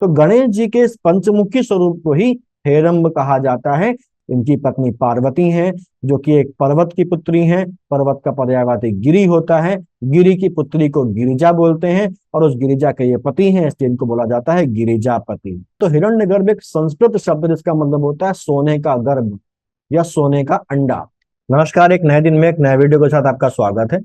तो गणेश जी के इस पंचमुखी स्वरूप को ही हेरंब कहा जाता है। इनकी पत्नी पार्वती हैं, जो कि एक पर्वत की पुत्री हैं। पर्वत का पर्यायवाची गिरि होता है। गिरि की पुत्री को गिरिजा बोलते हैं और उस गिरिजा के ये पति हैं, इसलिए इनको बोला जाता है गिरिजापति। तो हिरण्यगर्भ एक संस्कृत शब्द जिसका मतलब होता है सोने का गर्भ या सोने का अंडा। नमस्कार, एक नए दिन में एक नए वीडियो के साथ आपका स्वागत है।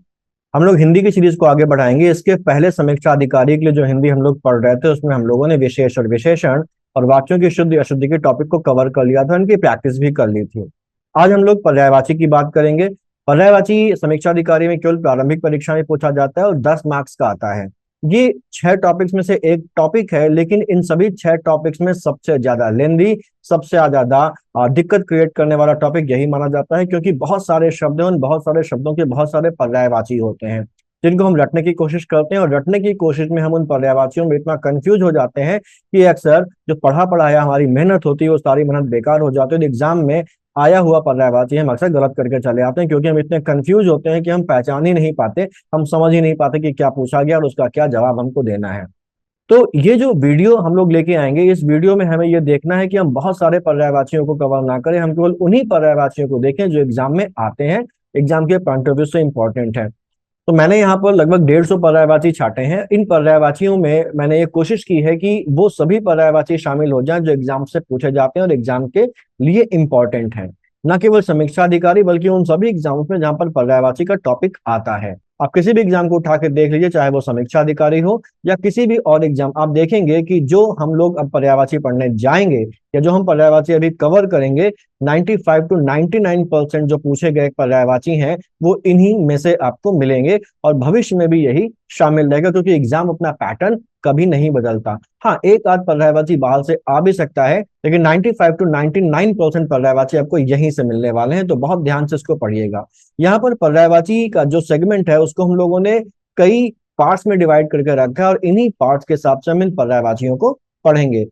हम लोग हिंदी की सीरीज को आगे बढ़ाएंगे। इसके पहले समीक्षा अधिकारी के लिए जो हिंदी हम लोग पढ़ रहे थे, उसमें हम लोगों ने विशेष और विशेषण और वाक्यों की शुद्ध अशुद्धि के टॉपिक को कवर कर लिया था, उनकी प्रैक्टिस भी कर ली थी। आज हम लोग पर्यायवाची की बात करेंगे। पर्यायवाची समीक्षा अधिकारी में केवल प्रारंभिक परीक्षा में पूछा जाता है और 10 मार्क्स का आता है। ये 6 टॉपिक्स में से एक टॉपिक है, लेकिन इन सभी 6 टॉपिक्स में सबसे ज्यादा लेंदी, सबसे ज्यादा दिक्कत क्रिएट करने वाला टॉपिक यही माना जाता है, क्योंकि बहुत सारे शब्द हैं, उन बहुत सारे शब्दों के बहुत सारे पर्यायवाची होते हैं जिनको हम रटने की कोशिश करते हैं, और रटने की कोशिश में हम उन पर्यायवाचियों में इतना कंफ्यूज हो जाते हैं कि अक्सर जो पढ़ा पढ़ाया हमारी मेहनत होती है वो सारी मेहनत बेकार हो जाती है। एग्जाम में आया हुआ पर्यायवाची हम अक्सर गलत करके चले आते हैं, क्योंकि हम इतने कंफ्यूज होते हैं कि हम पहचान ही नहीं पाते, हम समझ ही नहीं पाते कि क्या पूछा गया और उसका क्या जवाब हमको देना है। तो ये जो वीडियो हम लोग लेके आएंगे, इस वीडियो में हमें ये देखना है कि हम बहुत सारे पर्यायवाचियों को कवर ना करें, हम केवल उन्हीं पर्यायवाचियों को देखें जो एग्जाम में आते हैं, एग्जाम के पॉइंट ऑफ व्यू से इंपॉर्टेंट है। तो मैंने यहाँ पर लगभग 150 पर्यायवाची छाटे हैं। इन पर्यायवाचियों में मैंने ये कोशिश की है कि वो सभी पर्यायवाची शामिल हो जाएं जो एग्जाम से पूछे जाते हैं और एग्जाम के लिए इंपॉर्टेंट है। न केवल समीक्षा अधिकारी बल्कि उन सभी एग्जाम्स में जहां पर पर्यायवाची का टॉपिक आता है। आप किसी भी एग्जाम को उठा के देख लीजिए, चाहे वो समीक्षा अधिकारी हो या किसी भी और एग्जाम, आप देखेंगे कि जो हम लोग अब पर्यायवाची पढ़ने जाएंगे या जो हम पर्यायवाची अभी कवर करेंगे, 95 to 99% जो पूछे गए पर्यायवाची हैं वो इन्हीं में से आपको मिलेंगे और भविष्य में भी यही शामिल रहेगा, क्योंकि एग्जाम अपना पैटर्न कभी नहीं बदलता। हाँ, एक आध पर्यायवाची बाहर से आ भी सकता है, लेकिन 95 to 99% पर्यायवाची आपको यहीं से मिलने वाले हैं। तो बहुत ध्यान से इसको पढ़िएगा। यहाँ पर पर्यायवाची का जो सेगमेंट है उसको हम लोगों ने कई पार्ट्स में डिवाइड करके रखा है और इन्हीं पार्ट्स के हिसाब से हम इन पर्यायवाचियों को पढ़ेंगे।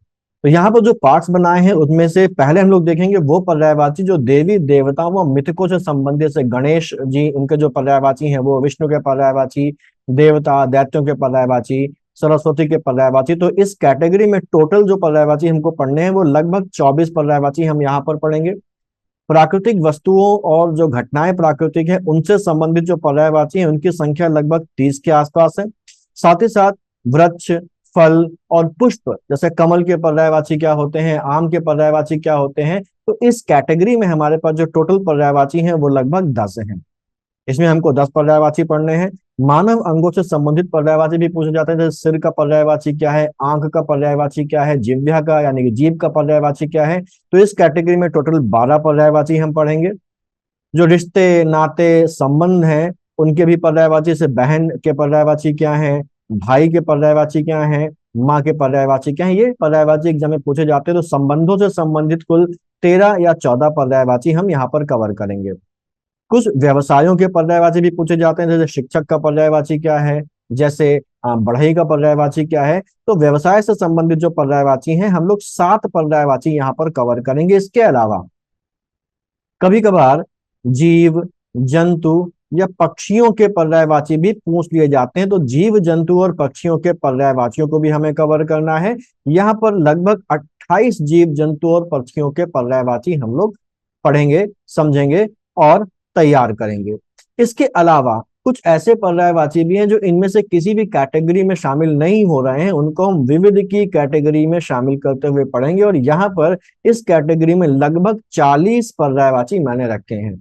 तो यहाँ पर जो पार्ट्स बनाए हैं उनमें से पहले हम लोग देखेंगे वो पर्यायवाची जो देवी देवताओं व मिथकों से संबंधित से गणेश जी, उनके जो पर्यायवाची हैं वो विष्णु के पर्यायवाची, देवता दैत्यों के पर्यायवाची, सरस्वती के पर्यायवाची। तो इस कैटेगरी में टोटल जो पर्यायवाची हमको पढ़ने हैं वो लगभग 24 पर्यायवाची हम यहाँ पर पढ़ेंगे। प्राकृतिक वस्तुओं और जो घटनाएं प्राकृतिक है उनसे संबंधित जो पर्यायवाची हैं उनकी संख्या लगभग 30 के आसपास है। साथ ही साथ वृक्ष, फल और पुष्प, जैसे कमल के पर्यायवाची क्या होते हैं, आम के पर्यायवाची क्या होते हैं, तो इस कैटेगरी में हमारे पास जो टोटल पर्यायवाची हैं वो लगभग 10 हैं। इसमें हमको 10 पर्यायवाची पढ़ने हैं। मानव अंगों से संबंधित पर्यायवाची भी पूछे जाते हैं, जैसे सिर का पर्यायवाची क्या है, आंख का पर्यायवाची क्या है, जिह्वा का यानी कि जीभ का पर्यायवाची क्या है। तो इस कैटेगरी में टोटल 12 पर्यायवाची हम पढ़ेंगे। जो रिश्ते नाते संबंध हैं उनके भी पर्यायवाची, से बहन के पर्यायवाची क्या है, भाई के पर्यायवाची क्या है, माँ के पर्यायवाची क्या है, ये पर्यायवाची एग्जाम में पूछे जाते हैं। तो संबंधों से संबंधित कुल 13 या 14 पर्यायवाची हम यहाँ पर कवर करेंगे। कुछ व्यवसायों के पर्यायवाची भी पूछे जाते हैं, जैसे शिक्षक का पर्यायवाची क्या है, जैसे बढ़ई का पर्यायवाची क्या है। तो व्यवसाय से संबंधित जो पर्यायवाची हैं हम लोग 7 पर्यायवाची यहाँ पर कवर करेंगे। इसके अलावा कभी कभार जीव जंतु या पक्षियों के पर्यायवाची भी पूछ लिए जाते हैं, तो जीव जंतु और पक्षियों के पर्यायवाचियों को भी हमें कवर करना है। यहाँ पर लगभग 28 जीव जंतु और पक्षियों के पर्यायवाची हम लोग पढ़ेंगे, समझेंगे और तैयार करेंगे। इसके अलावा कुछ ऐसे पर्यायवाची भी हैं जो इनमें से किसी भी कैटेगरी में शामिल नहीं हो रहे हैं, उनको हम विविध की कैटेगरी में शामिल करते हुए पढ़ेंगे। और यहाँ पर इस कैटेगरी में लगभग 40 पर्यायवाची मैंने रखे हैं।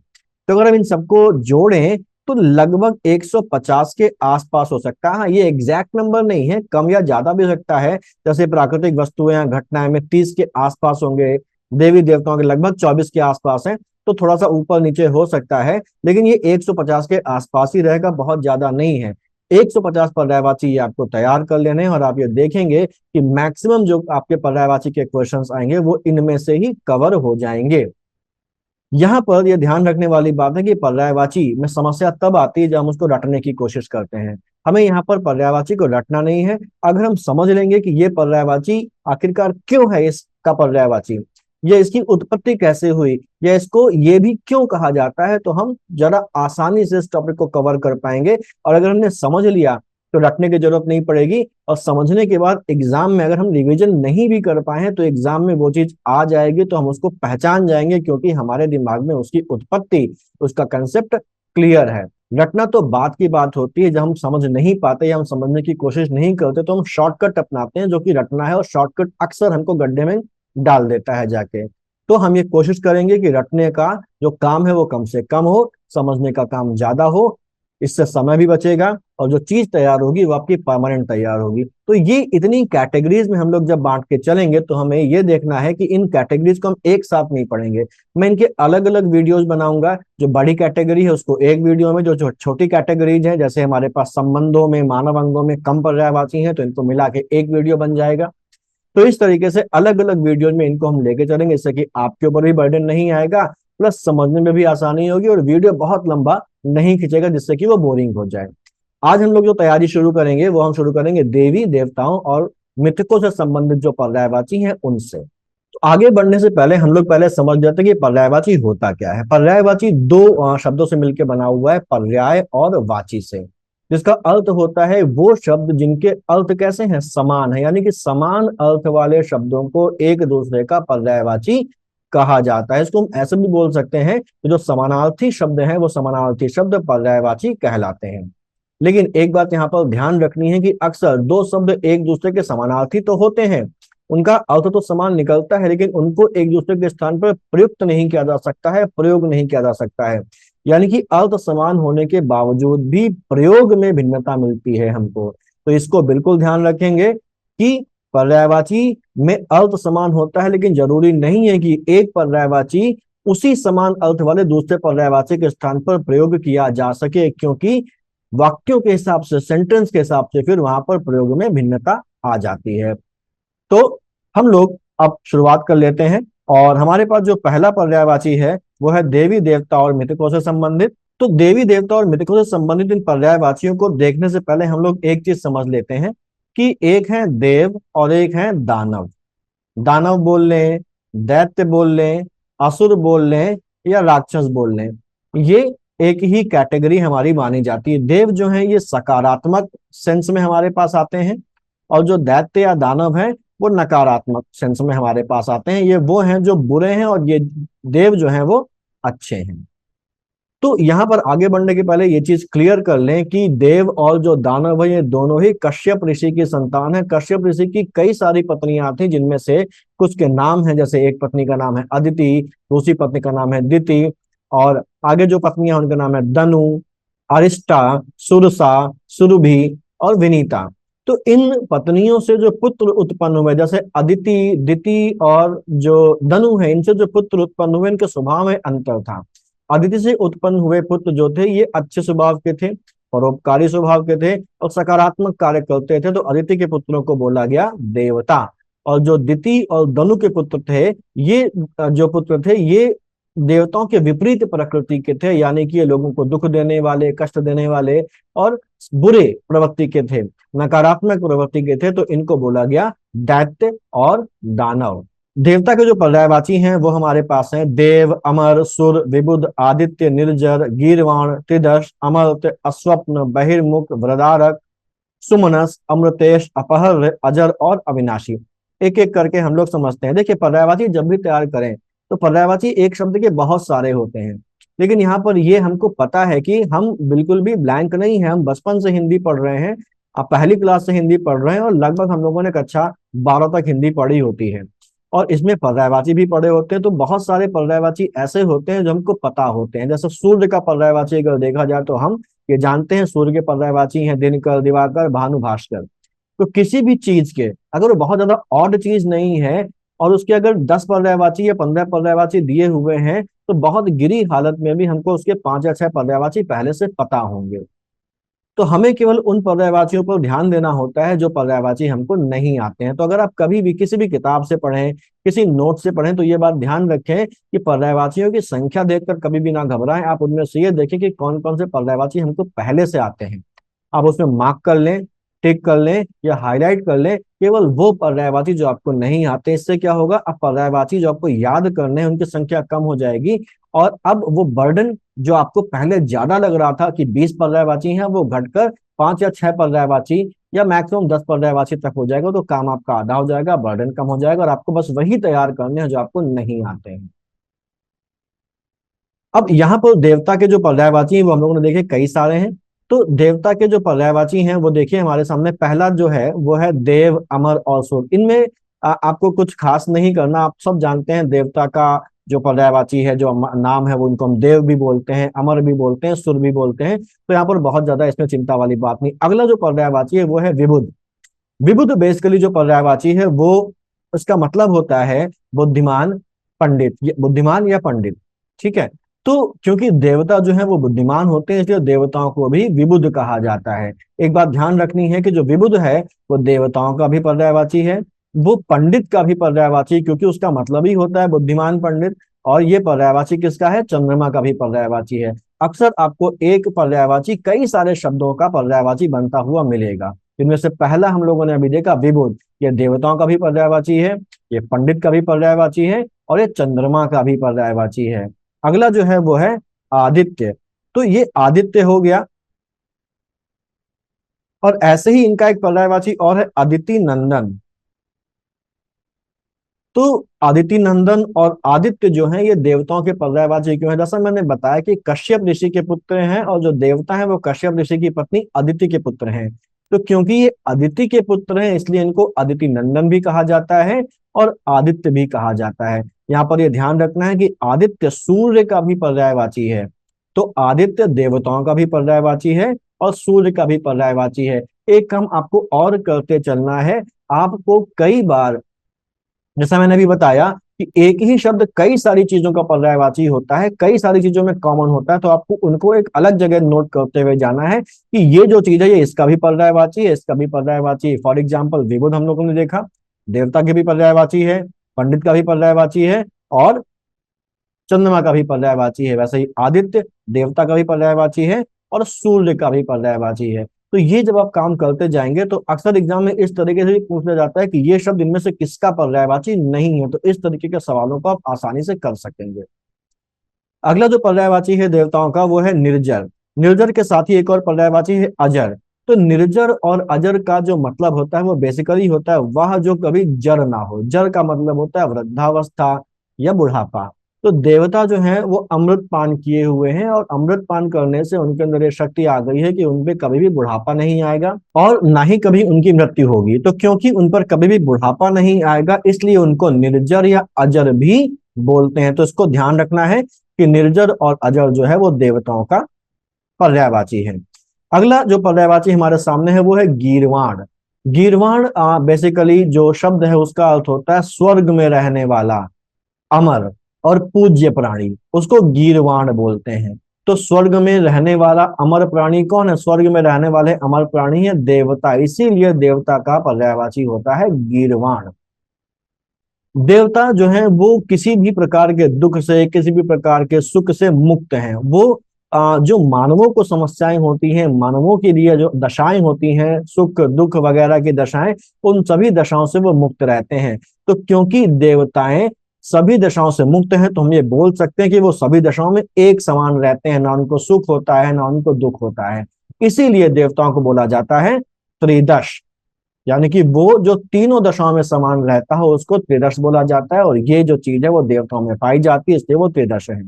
तो अगर हम इन सबको जोड़ें तो लगभग 150 के आसपास हो सकता है। हाँ, ये एग्जैक्ट नंबर नहीं है, कम या ज्यादा भी हो सकता है। जैसे प्राकृतिक वस्तुएं या घटनाएं में 30 के आसपास होंगे, देवी देवताओं के लगभग 24 के आसपास है, तो थोड़ा सा ऊपर नीचे हो सकता है, लेकिन ये 150 के आसपास ही रहेगा, बहुत ज्यादा नहीं है। 150 पर्यायवाची ये आपको तैयार कर लेने हैं और आप ये देखेंगे कि मैक्सिमम जो आपके पर्यायवाची के क्वेश्चंस आएंगे वो इनमें से ही कवर हो जाएंगे। यहाँ पर यह ध्यान रखने वाली बात है कि पर्यायवाची में समस्या तब आती है जब हम उसको रटने की कोशिश करते हैं। हमें यहाँ पर पर्यायवाची को रटना नहीं है। अगर हम समझ लेंगे कि ये पर्यायवाची आखिरकार क्यों है, इसका पर्यायवाची, या इसकी उत्पत्ति कैसे हुई, या इसको ये भी क्यों कहा जाता है, तो हम जरा आसानी से इस टॉपिक को कवर कर पाएंगे। और अगर हमने समझ लिया तो रटने की जरूरत नहीं पड़ेगी, और समझने के बाद एग्जाम में अगर हम रिवीजन नहीं भी कर पाए हैं तो एग्जाम में वो चीज आ जाएगी, तो हम उसको पहचान जाएंगे, क्योंकि हमारे दिमाग में उसकी उत्पत्ति, उसका कंसेप्ट क्लियर है। रटना तो बात की बात होती है, जब हम समझ नहीं पाते या हम समझने की कोशिश नहीं करते तो हम शॉर्टकट अपनाते हैं, जो कि रटना है, और शॉर्टकट अक्सर हमको गड्ढे में डाल देता है जाके। तो हम ये कोशिश करेंगे कि रटने का जो काम है वो कम से कम हो, समझने का काम ज्यादा हो, इससे समय भी बचेगा, और जो चीज तैयार होगी वो आपकी परमानेंट तैयार होगी। तो ये इतनी कैटेगरीज में हम लोग जब बांट के चलेंगे तो हमें ये देखना है कि इन कैटेगरीज को हम एक साथ नहीं पढ़ेंगे। मैं इनके अलग अलग वीडियोस बनाऊंगा। जो बड़ी कैटेगरी है उसको एक वीडियो में, जो छोटी कैटेगरीज है, जैसे हमारे पास संबंधों में, मानव अंगों में कम पर्यायवाची हैं, तो इनको मिला के एक वीडियो बन जाएगा। तो इस तरीके से अलग अलग वीडियोज में इनको हम लेके चलेंगे, इससे कि आपके ऊपर भी बर्डन नहीं आएगा, प्लस समझने में भी आसानी होगी, और वीडियो बहुत लंबा नहीं खींचेगा जिससे कि वो बोरिंग हो जाए। आज हम लोग जो तैयारी शुरू करेंगे वो हम शुरू करेंगे देवी देवताओं और मिथकों से संबंधित जो पर्यायवाची हैं उनसे। तो आगे बढ़ने से पहले हम लोग पहले समझ जाते हैं कि पर्यायवाची होता क्या है। पर्यायवाची दो शब्दों से मिलकर बना हुआ है, पर्याय और वाची से, जिसका अर्थ होता है वो शब्द जिनके अर्थ कैसे हैं, समान है, यानी कि समान अर्थ वाले शब्दों को एक दूसरे का पर्यायवाची कहा जाता है। इसको हम ऐसे भी बोल सकते हैं कि जो समानार्थी शब्द हैं वो समानार्थी शब्द पर्यायवाची कहलाते हैं। लेकिन एक बात यहाँ पर ध्यान रखनी है कि अक्सर दो शब्द एक दूसरे के समानार्थी तो होते हैं, उनका अर्थ तो समान निकलता है, लेकिन उनको एक दूसरे के स्थान पर प्रयुक्त नहीं किया जा सकता है, प्रयोग नहीं किया जा सकता है। यानी कि अर्थ समान होने के बावजूद भी प्रयोग में भिन्नता मिलती है हमको। तो इसको बिल्कुल ध्यान रखेंगे कि पर्यायवाची में अर्थ समान होता है, लेकिन जरूरी नहीं है कि एक पर्यायवाची उसी समान अर्थ वाले दूसरे पर्यायवाची के स्थान पर प्रयोग किया जा सके, क्योंकि वाक्यों के हिसाब से, सेंटेंस के हिसाब से फिर वहां पर प्रयोग में भिन्नता आ जाती है। तो हम लोग अब शुरुआत कर लेते हैं, और हमारे पास जो पहला पर्यायवाची है वो है देवी देवता और मिथकों से संबंधित। तो देवी देवता और मिथकों से संबंधित इन पर्यायवाचियों को देखने से पहले हम लोग एक चीज समझ लेते हैं कि एक है देव और एक है दानव। दानव बोल लें, दैत्य बोल लें, असुर बोल लें, या राक्षस बोल लें, ये एक ही कैटेगरी हमारी मानी जाती है। देव जो है ये सकारात्मक सेंस में हमारे पास आते हैं, और जो दैत्य या दानव है वो नकारात्मक सेंस में हमारे पास आते हैं। ये वो हैं जो बुरे हैं, और ये देव जो हैं वो अच्छे हैं। तो यहाँ पर आगे बढ़ने के पहले ये चीज क्लियर कर लें कि देव और जो दानव है ये दोनों ही कश्यप ऋषि की संतान है। कश्यप ऋषि की कई सारी पत्नियां थी, जिनमें से कुछ के नाम हैं, जैसे एक पत्नी का नाम है अदिति, दूसरी पत्नी का नाम है दिति, और आगे जो पत्नियां उनका नाम है दनु, अरिष्टा, सुरसा, सुरभि और विनीता। तो इन पत्नियों से जो पुत्र उत्पन्न हुए, जैसे अदिति, दिति और जो दनु है, इनसे जो पुत्र उत्पन्न हुए इनके स्वभाव में अंतर था। अदिति से उत्पन्न हुए पुत्र जो थे ये अच्छे स्वभाव के थे, परोपकारी स्वभाव के थे, और सकारात्मक कार्य करते थे, तो अदिति के पुत्रों को बोला गया देवता। और जो दिति और दनु के पुत्र थे, ये जो पुत्र थे ये देवताओं के विपरीत प्रकृति के थे, यानी कि ये लोगों को दुख देने वाले, कष्ट देने वाले और बुरे प्रवृत्ति के थे, नकारात्मक प्रवृत्ति के थे, तो इनको बोला गया दैत्य और दानव। देवता के जो पर्यायवाची हैं वो हमारे पास हैं देव, अमर, सुर, विबुध, आदित्य, निर्जर, गीर्वाण, त्रिदश, अमर्त्य, अस्वप्न, बहिर्मुख, वृदारक, सुमनस, अमृतेश, अपहर, अजर और अविनाशी। एक एक करके हम लोग समझते हैं। देखिए, पर्यायवाची जब भी तैयार करें तो पर्यायवाची एक शब्द के बहुत सारे होते हैं, लेकिन यहाँ पर ये हमको पता है कि हम बिल्कुल भी ब्लैंक नहीं है। हम बचपन से हिंदी पढ़ रहे हैं, अब पहली क्लास से हिंदी पढ़ रहे हैं, और लगभग हम लोगों ने कक्षा 12 तक हिंदी पढ़ी होती है, और इसमें पर्यायवाची भी पढ़े होते हैं। तो बहुत सारे पर्यायवाची ऐसे होते हैं जो हमको पता होते हैं। जैसे सूर्य का पर्यायवाची अगर देखा जाए तो हम ये जानते हैं सूर्य के पर्यायवाची हैं दिनकर, दिवाकर, भानु, भास्कर। तो किसी भी चीज के अगर वो बहुत ज्यादा ऑड चीज नहीं है, और उसके अगर 10 पर्यायवाची या 15 पर्यायवाची दिए हुए हैं, तो बहुत गिरी हालत में भी हमको उसके 5 या 6 पर्यायवाची पहले से पता होंगे। तो हमें केवल उन पर्यायवाचियों पर ध्यान देना होता है जो पर्यायवाची हमको नहीं आते हैं। तो अगर आप कभी भी किसी भी किताब से पढ़ें, किसी नोट से पढ़ें, तो ये बात ध्यान रखें कि पर्यायवाचियों की संख्या देखकर कभी भी ना घबराएं। आप उनमें से ये देखें कि कौन कौन से पर्यायवाची हमको पहले से आते हैं, आप उसमें मार्क कर लें। टिक कर लें या हाईलाइट कर लें केवल वो पर्यायवाची जो आपको नहीं आते। इससे क्या होगा, अब पर्यायवाची जो आपको याद करने हैं उनकी संख्या कम हो जाएगी, और अब वो बर्डन जो आपको पहले ज्यादा लग रहा था कि 20 पर्यायवाची हैं, वो घटकर 5 या 6 पर्यायवाची या मैक्सिमम 10 पर्यायवाची तक हो जाएगा। तो काम आपका आधा हो जाएगा, बर्डन कम हो जाएगा, और आपको बस वही तैयार करने हैं जो आपको नहीं आते हैं। अब यहाँ पर देवता के जो पर्यायवाची हैं वो हम लोगों ने देखे कई सारे हैं। तो देवता के जो पर्यायवाची हैं वो देखिए हमारे सामने, पहला जो है वो है देव, अमर और सुर। इनमें आपको कुछ खास नहीं करना, आप सब जानते हैं देवता का जो पर्यायवाची है, जो नाम है, वो उनको हम देव भी बोलते हैं, अमर भी बोलते हैं, सुर भी बोलते हैं। तो यहाँ पर बहुत ज्यादा इसमें चिंता वाली बात नहीं। अगला जो पर्यायवाची है वो है विबुध। विबुध बेसिकली जो पर्यायवाची है वो, उसका मतलब होता है बुद्धिमान, पंडित, बुद्धिमान या पंडित। ठीक है। तो क्योंकि देवता जो है वो बुद्धिमान होते हैं, इसलिए देवताओं को भी विबुध कहा जाता है। एक बात ध्यान रखनी है कि जो विबुध है वो देवताओं का भी पर्यायवाची है, वो पंडित का भी पर्यायवाची, क्योंकि उसका मतलब ही होता है बुद्धिमान पंडित। और ये पर्यायवाची किसका है, चंद्रमा का भी पर्यायवाची है। अक्सर आपको एक पर्यायवाची कई सारे शब्दों का पर्यायवाची बनता हुआ मिलेगा। इनमें से पहला हम लोगों ने अभी देखा विबुध, ये देवताओं का भी पर्यायवाची है, ये पंडित का भी पर्यायवाची है, और ये चंद्रमा का भी पर्यायवाची है। अगला जो है वो है आदित्य। तो ये आदित्य हो गया, और ऐसे ही इनका एक पर्यायवाची और है अदिति नंदन। तो आदिति नंदन और आदित्य जो है ये देवताओं के पर्यायवाची क्यों है, जैसा मैंने बताया कि कश्यप ऋषि के पुत्र हैं, और जो देवता हैं वो कश्यप ऋषि की पत्नी अदिति के पुत्र हैं। तो क्योंकि ये अदिति के पुत्र हैं इसलिए इनको अदिति नंदन भी कहा जाता है और आदित्य भी कहा जाता है। यहाँ पर ये ध्यान रखना है कि आदित्य सूर्य का भी पर्यायवाची है। तो आदित्य देवताओं का भी पर्यायवाची है और सूर्य का भी पर्यायवाची है। एक काम आपको और करते चलना है, आपको कई बार, जैसा मैंने अभी बताया कि एक ही शब्द कई सारी चीजों का पर्यायवाची होता है, कई सारी चीजों में कॉमन होता है, तो आपको उनको एक अलग जगह नोट करते हुए जाना है कि ये जो चीज है ये इसका भी पर्यायवाची है, इसका भी पर्यायवाची है। फॉर एग्जाम्पल विबुध हम लोगों ने देखा, देवता के भी पर्यायवाची है, पंडित का भी पर्यायवाची है, और चंद्रमा का भी पर्यायवाची है। वैसे ही आदित्य देवता का भी पर्यायवाची है और सूर्य का भी पर्यायवाची है। तो ये जब आप काम करते जाएंगे तो अक्सर एग्जाम में इस तरीके से भी पूछ लिया जाता है कि ये शब्द इनमें से किसका पर्यायवाची नहीं है, तो इस तरीके के सवालों को आप आसानी से कर सकेंगे। अगला जो पर्यायवाची है देवताओं का वो है निर्जर। निर्जर के साथ ही एक और पर्यायवाची है अजर। तो निर्जर और अजर का जो मतलब होता है वो बेसिकली होता है वह जो कभी जर ना हो। जर का मतलब होता है वृद्धावस्था या बुढ़ापा। तो देवता जो है वो अमृत पान किए हुए हैं, और अमृत पान करने से उनके अंदर ये शक्ति आ गई है कि उनपे कभी भी बुढ़ापा नहीं आएगा और ना ही कभी उनकी मृत्यु होगी। तो क्योंकि उन पर कभी भी बुढ़ापा नहीं आएगा इसलिए उनको निर्जर या अजर भी बोलते हैं। तो इसको ध्यान रखना है कि निर्जर और अजर जो है वो देवताओं का पर्यायवाची है। अगला जो पर्यायवाची हमारे सामने है वो है गीर्वाण। गीर्वाण बेसिकली जो शब्द है उसका अर्थ होता है स्वर्ग में रहने वाला, अमर और पूज्य प्राणी, उसको गीर्वाण बोलते हैं। तो स्वर्ग में रहने वाला अमर प्राणी कौन है, स्वर्ग में रहने वाले अमर प्राणी है देवता, इसीलिए देवता का पर्यायवाची होता है गीर्वाण। देवता जो है वो किसी भी प्रकार के दुख से, किसी भी प्रकार के सुख से मुक्त हैं। वो जो मानवों को समस्याएं होती हैं, मानवों के लिए जो दशाएं होती हैं, सुख दुख वगैरह की दशाएं, उन सभी दशाओं से वो मुक्त रहते हैं। तो क्योंकि देवताएं सभी दशाओं से मुक्त हैं तो हम ये बोल सकते हैं कि वो सभी दशाओं में एक समान रहते हैं, ना उनको सुख होता है ना उनको दुख होता है। इसीलिए देवताओं को बोला जाता है त्रिदश, यानी कि वो जो तीनों दशाओं में समान रहता है उसको त्रिदश बोला जाता है। और ये जो चीज है वो देवताओं में पाई जाती है, इसलिए वो त्रिदश है।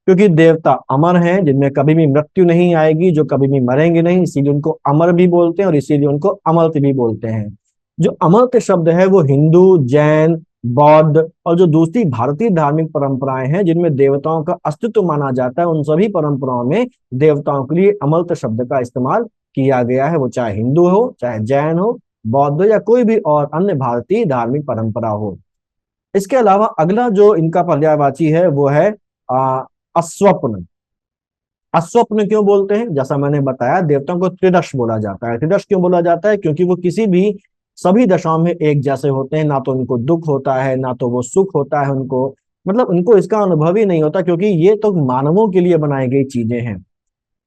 क्योंकि देवता अमर हैं जिनमें कभी भी मृत्यु नहीं आएगी, जो कभी भी मरेंगे नहीं, इसीलिए उनको अमर भी बोलते हैं और इसीलिए उनको अमर्त्य भी बोलते हैं। जो अमर्त्य शब्द है वो हिंदू, जैन, बौद्ध और जो दूसरी भारतीय धार्मिक परंपराएं हैं जिनमें देवताओं का अस्तित्व माना जाता है, उन सभी परंपराओं में देवताओं के लिए अमर्त्य शब्द का इस्तेमाल किया गया है। वो चाहे हिंदू हो, चाहे जैन हो, बौद्ध या कोई भी और अन्य भारतीय धार्मिक परंपरा हो। इसके अलावा अगला जो इनका पर्यायवाची है वो है अस्वप्न। अस्वप्न क्यों बोलते हैं, जैसा मैंने बताया देवताओं को त्रिदश बोला जाता है। त्रिदश क्यों बोला जाता है, क्योंकि वो किसी भी सभी दशाओं में एक जैसे होते हैं, ना तो उनको दुख होता है ना तो वो सुख होता है उनको, मतलब उनको इसका अनुभव ही नहीं होता, क्योंकि ये तो मानवों के लिए बनाई गई चीजें हैं।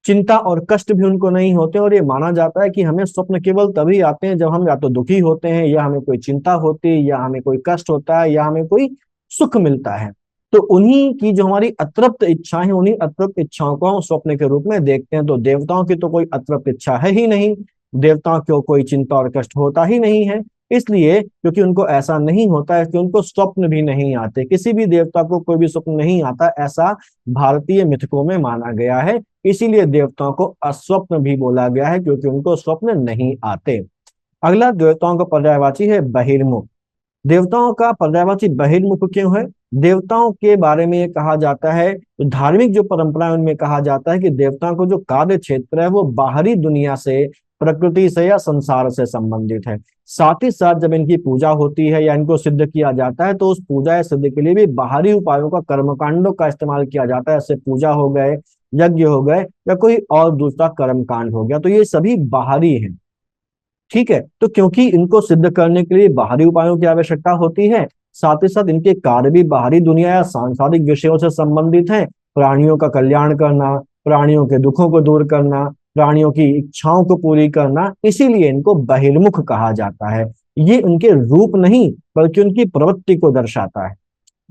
चिंता और कष्ट भी उनको नहीं होते, और ये माना जाता है कि हमें स्वप्न केवल तभी आते हैं जब हम या तो दुखी होते हैं, या हमें कोई चिंता होती है, या हमें कोई कष्ट होता है, या हमें कोई सुख मिलता है। तो उन्हीं की जो हमारी अतृप्त इच्छाएं हैं, उन्हीं अतृप्त इच्छाओं को हम स्वप्न के रूप में देखते हैं। तो देवताओं की तो कोई अतृप्त इच्छा है ही नहीं, देवताओं को कोई चिंता और कष्ट होता ही नहीं है। इसलिए क्योंकि उनको ऐसा नहीं होता है कि उनको स्वप्न भी नहीं आते, किसी भी देवता को कोई भी स्वप्न नहीं आता, ऐसा भारतीय मिथकों में माना गया है। इसीलिए देवताओं को अस्वप्न भी बोला गया है, क्योंकि उनको स्वप्न नहीं आते। अगला देवताओं का पर्यायवाची है बहिर्मुख। देवताओं का पर्यायवाची बहिर्मुख क्यों है? देवताओं के बारे में ये कहा जाता है, धार्मिक जो परंपरा है उनमें कहा जाता है कि देवताओं को जो कार्य क्षेत्र है वो बाहरी दुनिया से, प्रकृति से या संसार से संबंधित है। साथ ही साथ जब इनकी पूजा होती है या इनको सिद्ध किया जाता है, तो उस पूजा या सिद्ध के लिए भी बाहरी उपायों का, कर्मकांडों का इस्तेमाल किया जाता है। जैसे पूजा हो गए, यज्ञ हो गए, या कोई और दूसरा कर्मकांड हो गया, तो ये सभी बाहरी है। ठीक है, तो क्योंकि इनको सिद्ध करने के लिए बाहरी उपायों की आवश्यकता होती है, साथ ही साथ इनके कार्य भी बाहरी दुनिया या सांसारिक विषयों से संबंधित है। प्राणियों का कल्याण करना, प्राणियों के दुखों को दूर करना, प्राणियों की इच्छाओं को पूरी करना, इसीलिए इनको बहिर्मुख कहा जाता है। ये उनके रूप नहीं बल्कि उनकी प्रवृत्ति को दर्शाता है।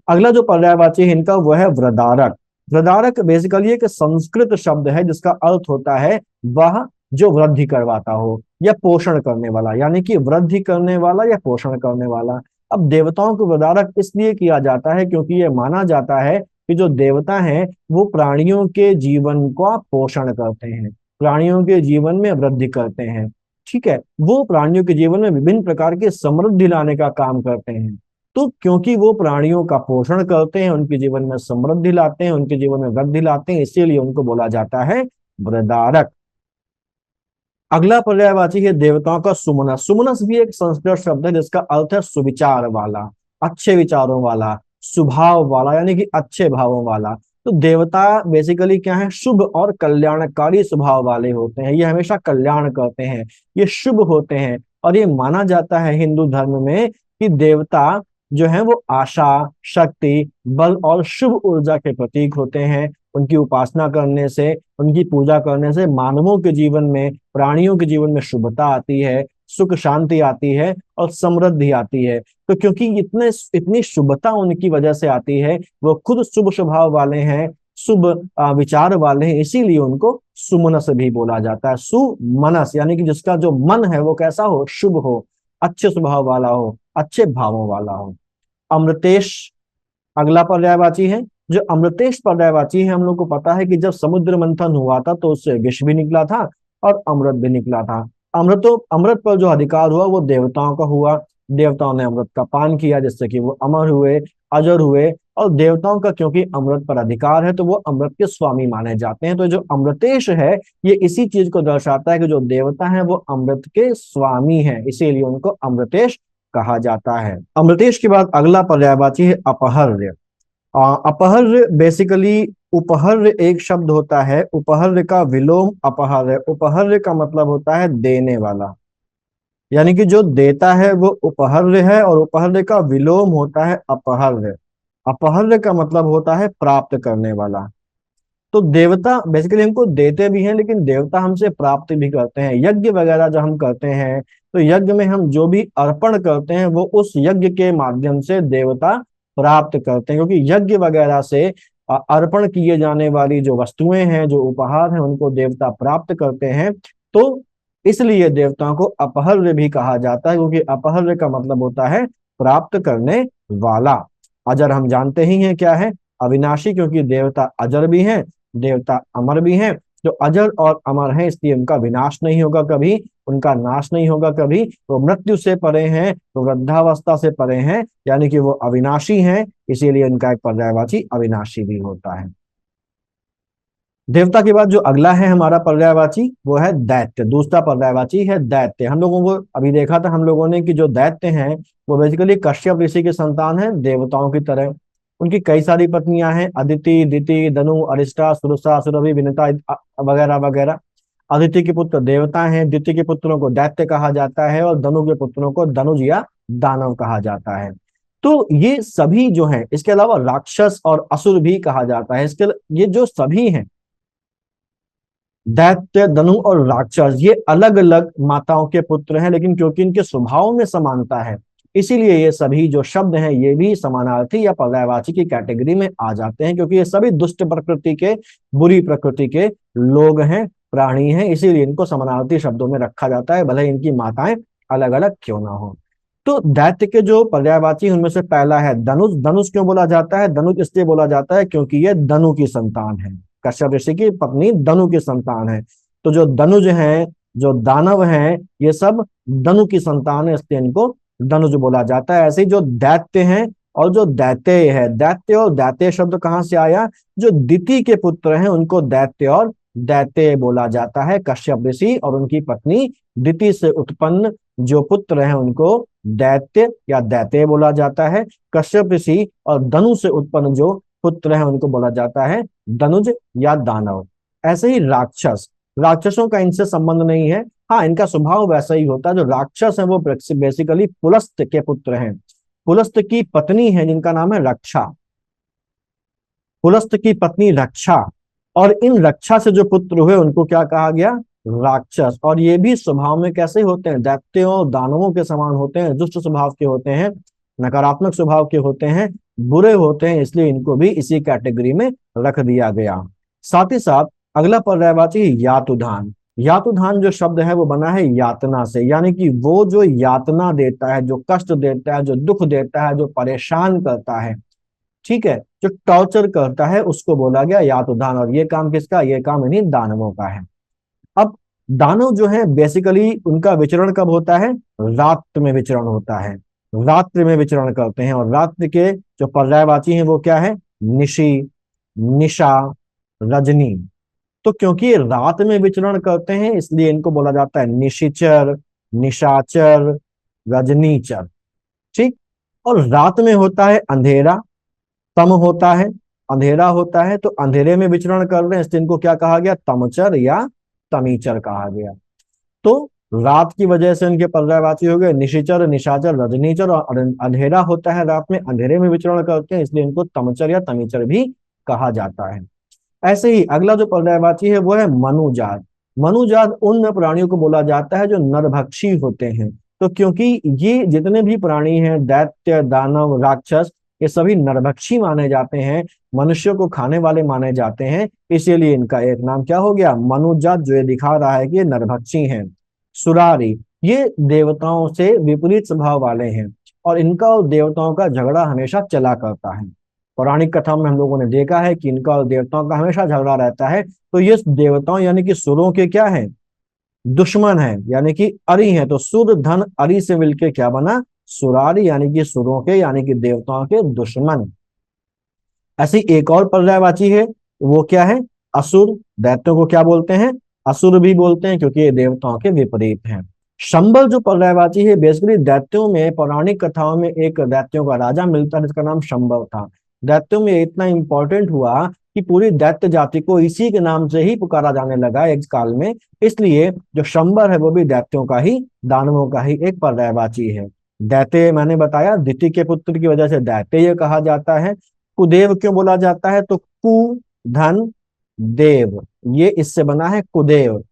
अगला जो पर्यायवाची है इनका वो है वृदारक। वृदारक बेसिकली एक संस्कृत शब्द है जिसका अर्थ होता है वह जो वृद्धि करवाता हो या पोषण करने वाला, यानी कि वृद्धि करने वाला या पोषण करने वाला। अब देवताओं को वृदारक इसलिए किया जाता है क्योंकि ये माना जाता है कि जो देवता हैं वो प्राणियों के जीवन का पोषण करते हैं, प्राणियों के जीवन में वृद्धि करते हैं। ठीक है, वो प्राणियों के जीवन में विभिन्न प्रकार की समृद्धि लाने का काम करते हैं। तो क्योंकि वो प्राणियों का पोषण करते हैं, उनके जीवन में समृद्धि लाते हैं, उनके जीवन में वृद्धि लाते हैं, इसीलिए उनको बोला जाता है वृदारक। अगला पर्यायवाची है देवताओं का सुमनस। सुमनस भी एक संस्कृत शब्द है जिसका अर्थ है सुविचार वाला, अच्छे विचारों वाला, स्वभाव वाला, यानी कि अच्छे भावों वाला। तो देवता बेसिकली क्या है? शुभ और कल्याणकारी स्वभाव वाले होते हैं, ये हमेशा कल्याण करते हैं, ये शुभ होते हैं। और ये माना जाता है हिंदू धर्म में कि देवता जो है वो आशा, शक्ति, बल और शुभ ऊर्जा के प्रतीक होते हैं। उनकी उपासना करने से, उनकी पूजा करने से मानवों के जीवन में, प्राणियों के जीवन में शुभता आती है, सुख शांति आती है और समृद्धि आती है। तो क्योंकि इतनी शुभता उनकी वजह से आती है, वो खुद शुभ स्वभाव वाले हैं, शुभ विचार वाले हैं, इसीलिए उनको सुमनस भी बोला जाता है। सुमनस यानी कि जिसका जो मन है वो कैसा हो? शुभ हो, अच्छे स्वभाव वाला हो, अच्छे भावों वाला हो। अमृतेश अगला पर्यायवाची है। जो अमृतेश पर्यायवाची है, हम लोग को पता है कि जब समुद्र मंथन हुआ था तो उससे विष भी निकला था और अमृत भी निकला था। अमृत पर जो अधिकार हुआ वो देवताओं का हुआ। देवताओं ने अमृत का पान किया जिससे कि वो अमर हुए, अजर हुए। और देवताओं का क्योंकि अमृत पर अधिकार है तो वो अमृत के स्वामी माने जाते हैं। तो जो अमृतेश है ये इसी चीज को दर्शाता है कि जो देवता है वो अमृत के स्वामी है, इसीलिए उनको अमृतेश कहा जाता है। अमृतेश के बाद अगला पर्यायवाची है अपहर्य। अपहर्य बेसिकली, उपहर्य एक शब्द होता है, उपहर्य का विलोम अपहर्य। उपहर्य का मतलब होता है देने वाला, यानी कि जो देता है वो उपहर्य है, और उपहर्य का विलोम होता है अपहर्य। अपहर्य का मतलब होता है प्राप्त करने वाला। तो देवता बेसिकली हमको देते भी हैं, लेकिन देवता हमसे प्राप्त भी करते हैं। यज्ञ वगैरह जो हम करते हैं, तो यज्ञ में हम जो भी अर्पण करते हैं वो उस यज्ञ के माध्यम से देवता प्राप्त करते हैं, क्योंकि यज्ञ वगैरह से अर्पण किए जाने वाली जो वस्तुएं हैं, जो उपहार हैं, उनको देवता प्राप्त करते हैं। तो इसलिए देवताओं को अपहर्य भी कहा जाता है, क्योंकि अपहर्य का मतलब होता है प्राप्त करने वाला। अजर हम जानते ही हैं क्या है? अविनाशी, क्योंकि देवता अजर भी हैं, देवता अमर भी हैं। जो अजर और अमर हैं इसलिए उनका विनाश नहीं होगा कभी, उनका नाश नहीं होगा कभी। वो मृत्यु से परे हैं, वो वृद्धावस्था से परे हैं, यानी कि वो अविनाशी हैं, इसीलिए उनका एक पर्यायवाची अविनाशी भी होता है। देवता के बाद जो अगला है हमारा पर्यायवाची वो है दैत्य। दूसरा पर्यायवाची है दैत्य। हम लोगों को अभी देखा था हम लोगों ने कि जो दैत्य हैं वो बेसिकली कश्यप ऋषि के संतान हैं, देवताओं की तरह। उनकी कई सारी पत्नियां हैं, अदिति, दिति, दनु, अरिष्टा, सुरसा, सुरभि, विनिता वगैरह वगैरह। अदिति के पुत्र देवता हैं, दिति के पुत्रों को दैत्य कहा जाता है, और धनु के पुत्रों को धनुज या दानव कहा जाता है। तो ये सभी जो हैं, इसके अलावा राक्षस और असुर भी कहा जाता है। इसके ये जो सभी हैं दैत्य, दनु और राक्षस ये अलग अलग माताओं के पुत्र हैं, लेकिन क्योंकि इनके स्वभाव में समानता है इसीलिए ये सभी जो शब्द हैं ये भी समानार्थी या पर्यायवाची की कैटेगरी में आ जाते हैं, क्योंकि ये सभी दुष्ट प्रकृति के, बुरी प्रकृति के लोग हैं, प्राणी हैं, इसीलिए इनको समानार्थी शब्दों में रखा जाता है, भले इनकी माताएं अलग अलग क्यों ना हो। तो दैत्य के जो पर्यायवाची उनमें से पहला है धनुष। धनुष क्यों बोला जाता है? धनुष इसलिए बोला जाता है क्योंकि ये धनु की संतान है, कश्यप ऋषि की पत्नी धनु की संतान है। तो जो धनुज हैं, जो दानव हैं, ये सब धनु की संतान है, इसलिए इनको धनुज बोला जाता है। ऐसे ही जो दैत्य हैं और जो दैत्य है, दैत्य और दैत्य शब्द कहाँ से आया? जो दिति के पुत्र हैं उनको दैत्य और दैत्य बोला जाता है। कश्यप ऋषि और उनकी पत्नी दिति से उत्पन्न जो पुत्र हैं उनको दैत्य या दैत्य बोला जाता है। कश्यप ऋषि और धनु से उत्पन्न जो पुत्र हैं उनको बोला जाता है धनुज या दानव। ऐसे ही राक्षस, राक्षसों का इनसे संबंध नहीं है। हाँ, इनका स्वभाव वैसा ही होता है। जो राक्षस है वो बेसिकली पुलस्त के पुत्र हैं। पुलस्त की पत्नी है जिनका नाम है रक्षा, पुलस्त की पत्नी रक्षा, और इन रक्षा से जो पुत्र हुए उनको क्या कहा गया? राक्षस। और ये भी स्वभाव में कैसे होते हैं? दैत्यों और दानवों के समान होते हैं, दुष्ट स्वभाव के होते हैं, नकारात्मक स्वभाव के होते हैं, बुरे होते हैं, इसलिए इनको भी इसी कैटेगरी में रख दिया गया। साथ ही साथ अगला पर्यायवाची यातुधान। यातुधान जो शब्द है वो बना है यातना से, यानी कि वो जो यातना देता है, जो कष्ट देता है, जो दुख देता है, जो परेशान करता है, ठीक है, जो टॉर्चर करता है, उसको बोला गया यातुधान। और ये काम किसका? ये काम इन्हीं दानवों का है। अब दानव जो है बेसिकली उनका विचरण कब होता है? रात में विचरण होता है, रात्रि में विचरण करते हैं। और रात्रि के जो पर्यायवाची हैं वो क्या है? निशि, निशा, रजनी। तो क्योंकि ये रात में विचरण करते हैं इसलिए इनको बोला जाता है निशिचर, निशाचर, रजनीचर। ठीक। और रात में होता है अंधेरा, तम होता है, अंधेरा होता है, तो अंधेरे में विचरण कर रहे हैं इसलिए इनको क्या कहा गया? तमचर या तमीचर कहा गया। तो रात की वजह से उनके पर्यायवाची हो गए निशिचर, निशाचर, रजनीचर। और अंधेरा होता है रात में, अंधेरे में विचरण करते हैं इसलिए इनको तमचर या तमीचर भी कहा जाता है। ऐसे ही अगला जो पर्यायवाची है वो है मनुजात। मनुजात उन प्राणियों को बोला जाता है जो नरभक्षी होते हैं। तो क्योंकि ये जितने भी प्राणी हैं, दैत्य, दानव, राक्षस, ये सभी नरभक्षी माने जाते हैं, मनुष्यों को खाने वाले माने जाते हैं, इसीलिए इनका एक नाम क्या हो गया? मनुजात, जो ये दिखा रहा है कि ये नरभक्षी हैं। सुरारी, ये देवताओं से विपरीत स्वभाव वाले हैं और इनका और देवताओं का झगड़ा हमेशा चला करता है। पौराणिक कथा में हम लोगों ने देखा है कि इनका और देवताओं का हमेशा झगड़ा रहता है। तो ये देवताओं यानी कि सुरों के क्या है? दुश्मन है, यानी कि अरि है। तो सुर धन अरि से मिलके क्या बना? सुरारी, यानी कि सुरों के, यानी कि देवताओं के दुश्मन। ऐसी एक और पर्यायवाची है, वो क्या है? असुर। दैत्यों को क्या बोलते हैं? असुर भी बोलते हैं क्योंकि ये देवताओं के विपरीत हैं। शंबल जो पर्यायवाची है, बेसिकली दैत्यों में, पौराणिक कथाओं में एक दैत्यों का राजा मिलता है जिसका नाम शंबल था। दैत्यों में इतना इंपॉर्टेंट हुआ कि पूरी दैत्य जाति को इसी के नाम से ही पुकारा जाने लगा एक काल में। इसलिए जो शंबर है वो भी दैत्यों का ही, दानवों का ही एक पर्यायवाची है। दैत्य मैंने बताया दिति के पुत्र की वजह से दैत्य कहा जाता है। कुदेव क्यों बोला जाता है? तो कु धन देव, ये इससे बना है कुदेव।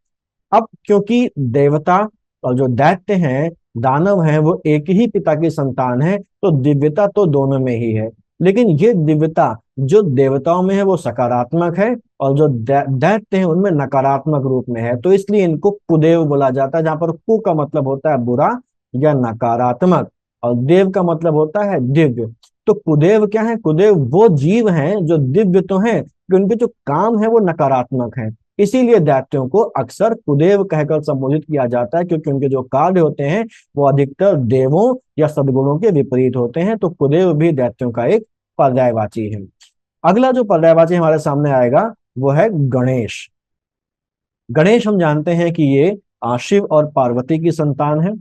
अब क्योंकि देवता और जो दैत्य हैं, दानव हैं, वो एक ही पिता की संतान है, तो दिव्यता तो दोनों में ही है। लेकिन ये दिव्यता जो देवताओं में है वो सकारात्मक है और जो दैत्य हैं उनमें नकारात्मक रूप में है। तो इसलिए इनको कुदेव बोला जाता है, जहां पर कु का मतलब होता है बुरा या नकारात्मक और देव का मतलब होता है दिव्य। तो कुदेव क्या है? कुदेव वो जीव हैं जो दिव्य तो हैं कि उनके जो काम है वो नकारात्मक है। इसीलिए दैत्यों को अक्सर कुदेव कहकर संबोधित किया जाता है, क्योंकि उनके जो कार्य होते हैं वो अधिकतर देवों या सद्गुणों के विपरीत होते हैं। तो कुदेव भी दैत्यों का एक पर्यायवाची है। अगला जो पर्यायवाची हमारे सामने आएगा वो है गणेश। गणेश हम जानते हैं कि ये शिव और पार्वती की संतान है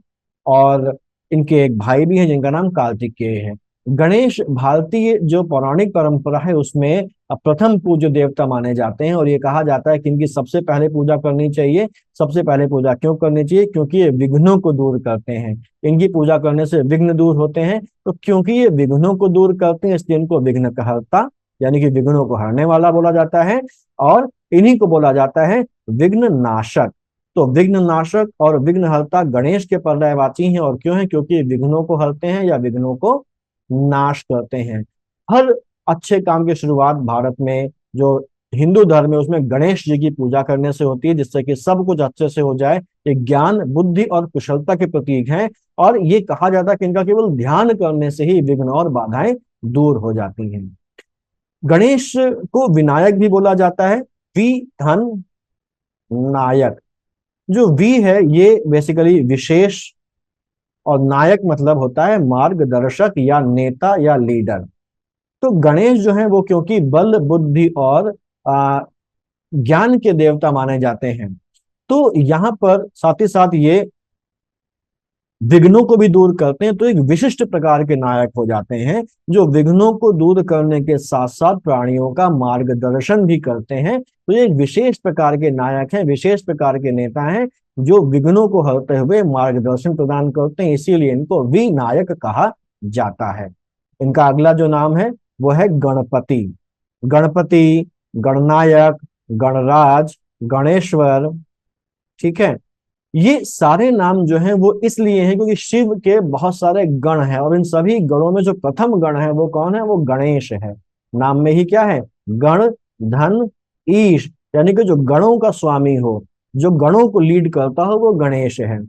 और इनके एक भाई भी हैं जिनका नाम कार्तिकेय है। गणेश भारतीय जो पौराणिक परंपरा है उसमें प्रथम पूज्य देवता माने जाते हैं और ये कहा जाता है कि इनकी सबसे पहले पूजा करनी चाहिए। सबसे पहले पूजा क्यों करनी चाहिए? क्योंकि ये विघ्नों को दूर करते हैं। इनकी पूजा करने से विघ्न दूर होते हैं। तो क्योंकि ये विघ्नों को दूर करते हैं इसलिए इनको विघ्नहर्ता यानी कि विघ्नों को हरने वाला बोला जाता है, और इन्हीं को बोला जाता है विघ्न नाशक। तो विघ्न नाशक और विघ्नहर्ता गणेश के पर्यायवाची हैं, और क्यों है? क्योंकि विघ्नों को हरते हैं या विघ्नों को नाश करते हैं। हर अच्छे काम की शुरुआत भारत में जो हिंदू धर्म है उसमें गणेश जी की पूजा करने से होती है, जिससे कि सब कुछ अच्छे से हो जाए। ये ज्ञान, बुद्धि और कुशलता के प्रतीक हैं, और ये कहा जाता है कि इनका केवल ध्यान करने से ही विघ्न और बाधाएं दूर हो जाती हैं। गणेश को विनायक भी बोला जाता है, वि धन नायक। जो वी है ये बेसिकली विशेष, और नायक मतलब होता है मार्गदर्शक या नेता या लीडर। तो गणेश जो है वो क्योंकि बल, बुद्धि और ज्ञान के देवता माने जाते हैं, तो यहाँ पर साथ ही साथ ये विघ्नों को भी दूर करते हैं, तो एक विशिष्ट प्रकार के नायक हो जाते हैं, जो विघ्नों को दूर करने के साथ साथ प्राणियों का मार्गदर्शन भी करते हैं। तो ये एक विशेष प्रकार के नायक हैं, विशेष प्रकार के नेता हैं, जो विघ्नों को हरते हुए मार्गदर्शन प्रदान करते हैं, इसीलिए इनको विनायक कहा जाता है। इनका अगला जो नाम है वो है गणपति। गणपति, गणनायक, गणराज, गणेश्वर, ठीक है। ये सारे नाम जो हैं वो इसलिए हैं क्योंकि शिव के बहुत सारे गण हैं, और इन सभी गणों में जो प्रथम गण है वो कौन है? वो गणेश है। नाम में ही क्या है? गण, धन, ईश, यानी कि जो गणों का स्वामी हो, जो गणों को लीड करता हो, वो गणेश है।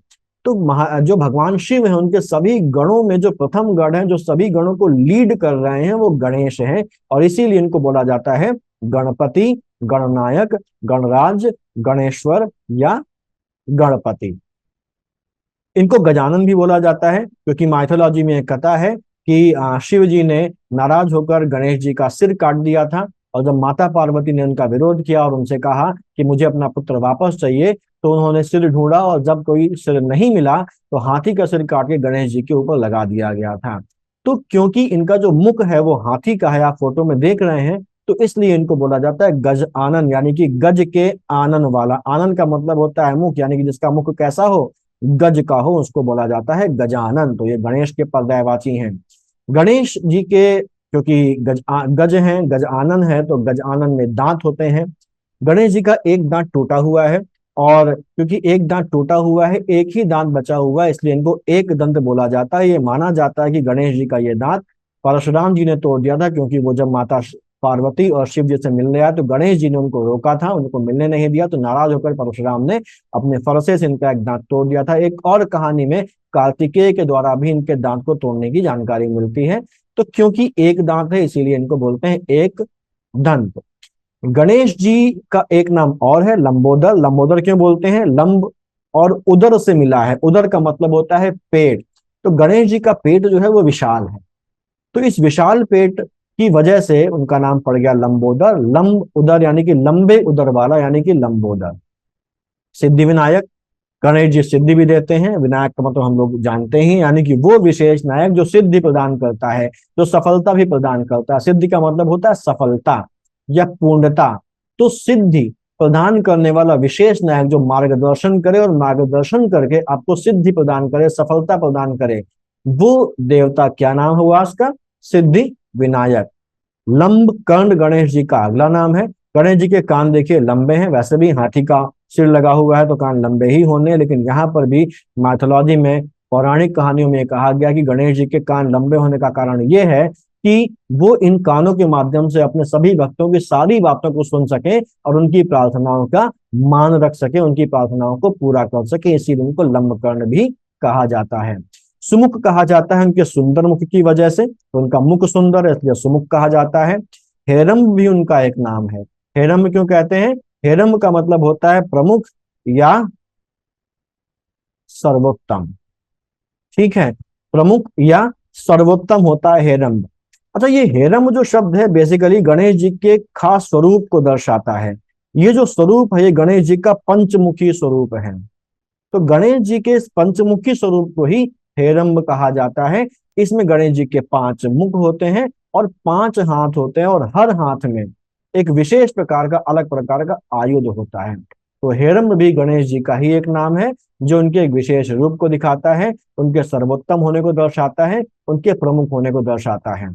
तो जो भगवान शिव है उनके सभी गणों में जो प्रथम गण है, जो सभी गणों को लीड कर रहे हैं, वो गणेश हैं, और इसीलिए इनको बोला जाता है गणपति, गणनायक, गणराज, गणेश्वर या गणपति। इनको गजानन भी बोला जाता है, क्योंकि माइथोलॉजी में एक कथा है कि शिव जी ने नाराज होकर गणेश जी का सिर काट दिया था, और जब माता पार्वती ने उनका विरोध किया और उनसे कहा कि मुझे अपना पुत्र वापस चाहिए, तो उन्होंने सिर ढूंढा, और जब कोई सिर नहीं मिला तो हाथी का सिर काट के गणेश जी के ऊपर लगा दिया गया था। तो क्योंकि इनका जो मुख है वो हाथी का है, आप फोटो में देख रहे हैं, तो इसलिए इनको बोला जाता है गज आनन, यानी कि गज के आनन वाला। आनन का मतलब होता है मुख, यानी कि जिसका मुख कैसा हो? गज का हो, उसको बोला जाता है गजानन। तो ये गणेश के पर्यायवाची हैं। गणेश जी के क्योंकि गज हैं, गज आनन है, तो गज आनन में दांत होते हैं। गणेश जी का एक दांत टूटा हुआ है, और क्योंकि एक दांत टूटा हुआ है, एक ही दांत बचा हुआ है, इसलिए इनको एक दंत बोला जाता है। ये माना जाता है कि गणेश जी का ये दांत परशुराम जी ने तोड़ दिया था, क्योंकि वो जब माता पार्वती और शिव जी से मिलने आया तो गणेश जी ने उनको रोका था, उनको मिलने नहीं दिया, तो नाराज होकर परशुराम ने अपने फरसे से इनका एक दांत तोड़ दिया था। एक और कहानी में कार्तिकेय के द्वारा भी इनके दांत को तोड़ने की जानकारी मिलती है। तो क्योंकि एक दांत है इसीलिए इनको बोलते हैं एक दंत। गणेश जी का एक नाम और है लंबोदर। लंबोदर क्यों बोलते हैं? लंब और उदर से मिला है, उदर का मतलब होता है पेट। तो गणेश जी का पेट जो है वो विशाल है, तो इस विशाल पेट की वजह से उनका नाम पड़ गया लंबोदर। लंब उदर यानी कि लंबे उदर वाला, यानी कि लंबोदर। सिद्धि विनायक, गणेश जी सिद्धि भी देते हैं। विनायक का मतलब हम लोग जानते हैं, यानी कि वो विशेष नायक जो सिद्धि प्रदान करता है, जो सफलता भी प्रदान करता है। सिद्धि का मतलब होता है सफलता या पूर्णता। तो सिद्धि प्रदान करने वाला विशेष नायक जो मार्गदर्शन करे, और मार्गदर्शन करके आपको सिद्धि प्रदान करे, सफलता प्रदान करे, वो देवता क्या नाम हुआ उसका? सिद्धि विनायक। लंब कर्ण गणेश जी का अगला नाम है। गणेश जी के कान देखिए लंबे हैं, वैसे भी हाथी का सिर लगा हुआ है तो कान लंबे ही होने हैं, लेकिन यहाँ पर भी माइथोलॉजी में, पौराणिक कहानियों में कहा गया कि गणेश जी के कान लंबे होने का कारण ये है कि वो इन कानों के माध्यम से अपने सभी भक्तों की सारी बातों को सुन सके, और उनकी प्रार्थनाओं का मान रख सके, उनकी प्रार्थनाओं को पूरा कर सके, इसीलिए उनको लंबकर्ण भी कहा जाता है। सुमुख कहा जाता है उनके सुंदर मुख की वजह से, तो उनका मुख सुंदर है इसलिए सुमुख कहा जाता है। हेरम्ब भी उनका एक नाम है। हेरम्ब क्यों कहते हैं? हेरम्ब का मतलब होता है प्रमुख या सर्वोत्तम, ठीक है। प्रमुख या सर्वोत्तम होता है हेरम्ब। अच्छा, ये हेरम्ब जो शब्द है बेसिकली गणेश जी के खास स्वरूप को दर्शाता है। ये जो स्वरूप है ये गणेश जी का पंचमुखी स्वरूप है। तो गणेश जी के इस पंचमुखी स्वरूप को ही हेरम्ब कहा जाता है। इसमें गणेश जी के 5 मुख होते हैं और 5 हाथ होते हैं, और हर हाथ में एक विशेष प्रकार का, अलग प्रकार का आयुध होता है। तो हेरम्ब भी गणेश जी का ही एक नाम है, जो उनके एक विशेष रूप को दिखाता है, उनके सर्वोत्तम होने को दर्शाता है, उनके प्रमुख होने को दर्शाता है।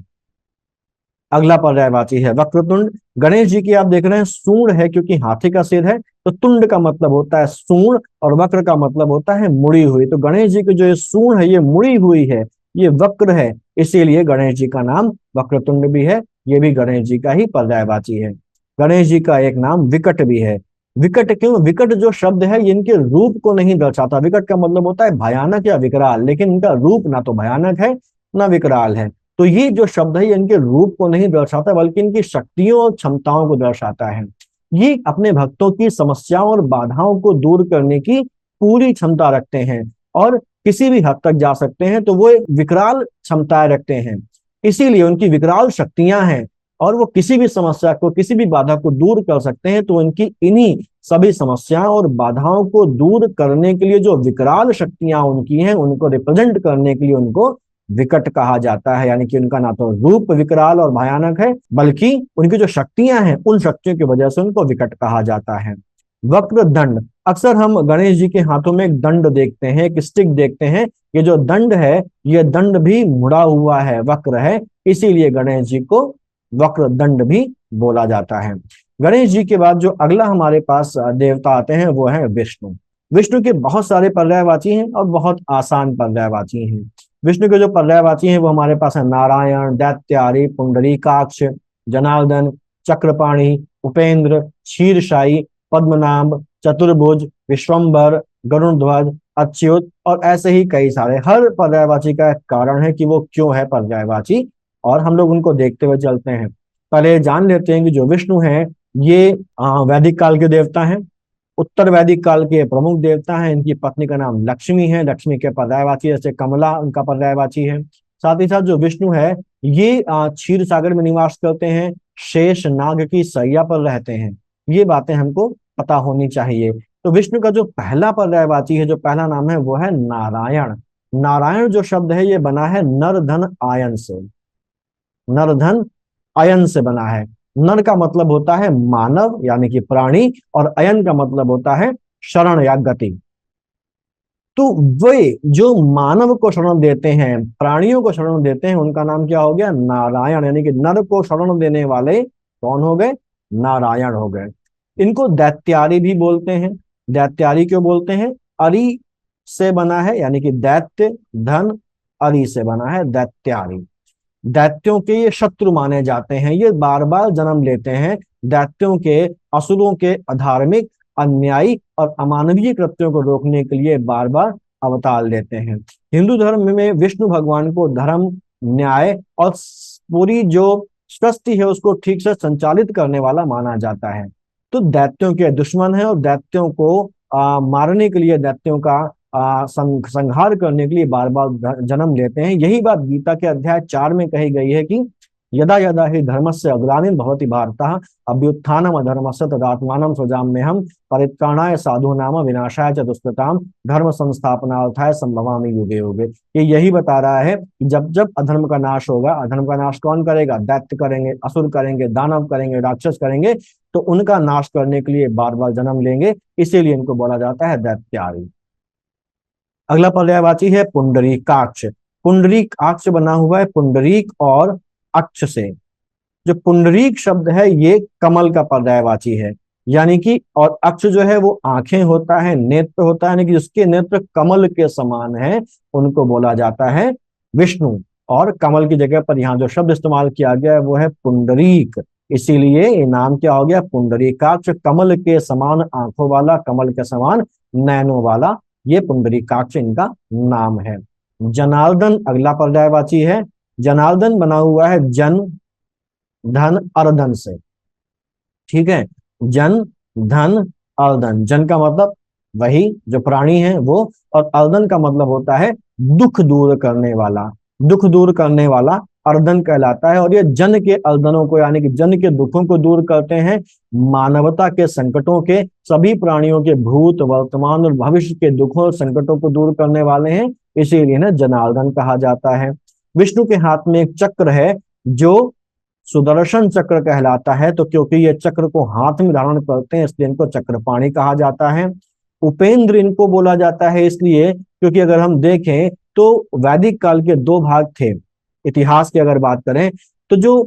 अगला पर्यायवाची है वक्रतुंड। गणेश जी की आप देख रहे हैं सूंड है, क्योंकि हाथी का सिर है, तो तुंड का मतलब होता है सूंड और वक्र का मतलब होता है मुड़ी हुई। तो गणेश जी की जो ये सूंड है ये मुड़ी हुई है, ये वक्र है, इसीलिए गणेश जी का नाम वक्रतुंड भी है। ये भी गणेश जी का ही पर्यायवाची है। गणेश जी का एक नाम विकट भी है। विकट क्यों? विकट जो शब्द है ये इनके रूप को नहीं दर्शाता। विकट का मतलब होता है भयानक या विकराल, लेकिन इनका रूप ना तो भयानक है ना विकराल है। तो ये जो शब्द है ये इनके रूप को नहीं दर्शाता, बल्कि इनकी शक्तियों और क्षमताओं को दर्शाता है। ये अपने भक्तों की समस्याओं और बाधाओं को दूर करने की पूरी क्षमता रखते हैं, और किसी भी हद तक जा सकते हैं। तो वो एक विकराल क्षमताएं रखते हैं, इसीलिए उनकी विकराल शक्तियां हैं, और वो किसी भी समस्या को, किसी भी बाधा को दूर कर सकते हैं। तो उनकी इन्हीं सभी समस्याओं और बाधाओं को दूर करने के लिए जो विकराल शक्तियां उनकी हैं, उनको रिप्रेजेंट करने के लिए उनको विकट कहा जाता है। यानी कि उनका ना तो रूप विकराल और भयानक है, बल्कि उनकी जो शक्तियां हैं उन शक्तियों की वजह से उनको विकट कहा जाता है। वक्र दंड। अक्सर हम गणेश जी के हाथों में एक दंड देखते हैं, एक स्टिक देखते हैं। ये जो दंड है ये दंड भी मुड़ा हुआ है, वक्र है, इसीलिए गणेश जी को वक्र दंड भी बोला जाता है। गणेश जी के बाद जो अगला हमारे पास देवता आते हैं वो है विष्णु। विष्णु के बहुत सारे पर्यायवाची हैं और बहुत आसान पर्यायवाची हैं। विष्णु के जो पर्यायवाची हैं वो हमारे पास है नारायण, दैत्यारी, पुंडरीकाक्ष, जनार्दन, चक्रपाणी, उपेंद्र, क्षीरशायी, पद्मनाभ, चतुर्भुज, विश्वम्भर, गरुड़ध्वज, अच्युत, और ऐसे ही कई सारे। हर पर्यायवाची का एक कारण है कि वो क्यों है पर्यायवाची, और हम लोग उनको देखते हुए चलते हैं। पहले जान लेते हैं कि जो विष्णु हैं ये वैदिक काल के देवता हैं, उत्तर वैदिक काल के प्रमुख देवता हैं। इनकी पत्नी का नाम लक्ष्मी है, लक्ष्मी के पर्यायवाची जैसे कमला उनका पर्यायवाची है। साथ ही साथ जो विष्णु है ये क्षीर सागर में निवास करते हैं, शेष नाग की सैया पर रहते हैं। ये बातें हमको पता होनी चाहिए। तो विष्णु का जो पहला पर्यायवाची है, जो पहला नाम है वो है नारायण। नारायण जो शब्द है ये बना है नर धन आयन से। नर धन अयन से बना है। नर का मतलब होता है मानव यानी कि प्राणी, और अयन का मतलब होता है शरण या गति। तो वे जो मानव को शरण देते हैं, प्राणियों को शरण देते हैं, उनका नाम क्या हो गया? नारायण। यानी कि नर को शरण देने वाले कौन हो गए? नारायण हो गए। इनको दैत्यारी भी बोलते हैं। दैत्यारी क्यों बोलते हैं? अरि से बना है, यानी कि दैत्य धन अरि से बना है दैत्यारी। दैत्यों के ये शत्रु माने जाते हैं, ये बार बार जन्म लेते हैं। दैत्यों के, असुरों के अधार्मिक, अन्यायी और अमानवीय कृत्यों को रोकने के लिए बार बार अवतार लेते हैं। हिंदू धर्म में विष्णु भगवान को धर्म, न्याय और पूरी जो सृष्टि है उसको ठीक से संचालित करने वाला माना जाता है। तो दैत्यों के दुश्मन है, और दैत्यों को मारने के लिए, दैत्यों का संहार करने के लिए बार बार जन्म लेते हैं। यही बात गीता के अध्याय 4 में कही गई है कि यदा यदा हि धर्मस्य ग्लानिर् भवति भारतः अभ्युत्थानम् अधर्मस्य तदात्मानं सृजाम्यहम् परित्राणाय साधूनाम विनाशाय च दुष्कृताम् धर्म संस्थापनार्थाय संभवामि युगे युगे। ये यही बता रहा है कि जब जब अधर्म का नाश होगा, अधर्म का नाश कौन करेगा? दैत्य करेंगे, असुर करेंगे, दानव करेंगे, राक्षस करेंगे, तो उनका नाश करने के लिए बार बार जन्म लेंगे, इसीलिए इनको बोला जाता है दैत्यारी। अगला पर्यायवाची है पुंडरीकाक्ष। पुंडरीकाक्ष बना हुआ है पुंडरीक और अक्ष से। जो पुंडरीक शब्द है ये कमल का पर्यायवाची है, यानी कि, और अक्ष जो है वो आंखें होता है, नेत्र होता है, यानी कि जिसके नेत्र कमल के समान है उनको बोला जाता है विष्णु। और कमल की जगह पर यहाँ जो शब्द इस्तेमाल किया गया है वो है पुंडरीक, इसीलिए ये नाम क्या हो गया? पुंडरीकाक्ष। कमल के समान आंखों वाला, कमल के समान नैनों वाला, ये पुंडरीकाक्ष इनका नाम है। जनार्दन अगला पर्यायवाची है। जनार्दन बना हुआ है जन, धन, अर्दन से। ठीक है, जन, धन, अर्दन। जन का मतलब वही जो प्राणी है वो, और अर्दन का मतलब होता है दुख दूर करने वाला। दुख दूर करने वाला अर्दन कहलाता है। और ये जन के अर्दनों को, यानी कि जन के दुखों को दूर करते हैं, मानवता के संकटों के, सभी प्राणियों के भूत, वर्तमान और भविष्य के दुखों और संकटों को दूर करने वाले हैं, इसीलिए ना जनार्दन कहा जाता है। विष्णु के हाथ में एक चक्र है जो सुदर्शन चक्र कहलाता है। तो क्योंकि ये चक्र को हाथ में धारण करते हैं इसलिए इनको चक्रपाणी कहा जाता है। उपेंद्र इनको बोला जाता है इसलिए क्योंकि अगर हम देखें तो वैदिक काल के दो भाग थे। इतिहास की अगर बात करें तो जो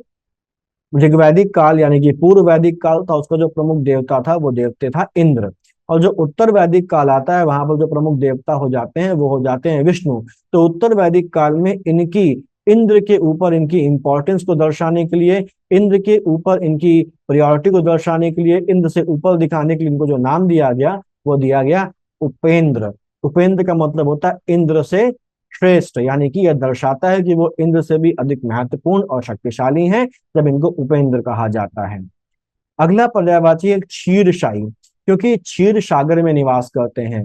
ऋग्वैदिक काल यानी कि पूर्व वैदिक काल था, उसका जो प्रमुख देवता था वो देवते था इंद्र। और जो उत्तर वैदिक काल आता है वहां पर जो प्रमुख देवता हो जाते हैं वो हो जाते हैं विष्णु। तो उत्तर वैदिक काल में इनकी, इंद्र के ऊपर इनकी इंपॉर्टेंस को दर्शाने के लिए, इंद्र के ऊपर इनकी प्रायोरिटी को दर्शाने के लिए, इंद्र से ऊपर दिखाने के लिए इनको जो नाम दिया गया वो दिया गया उपेंद्र। उपेंद्र का मतलब होता है इंद्र से श्रेष्ठ, यानी कि यह दर्शाता है कि वो इंद्र से भी अधिक महत्वपूर्ण और शक्तिशाली हैं जब इनको उपेंद्र कहा जाता है। अगला पर्यायवाची है क्षीरशाई, क्योंकि क्षीर सागर में निवास करते हैं,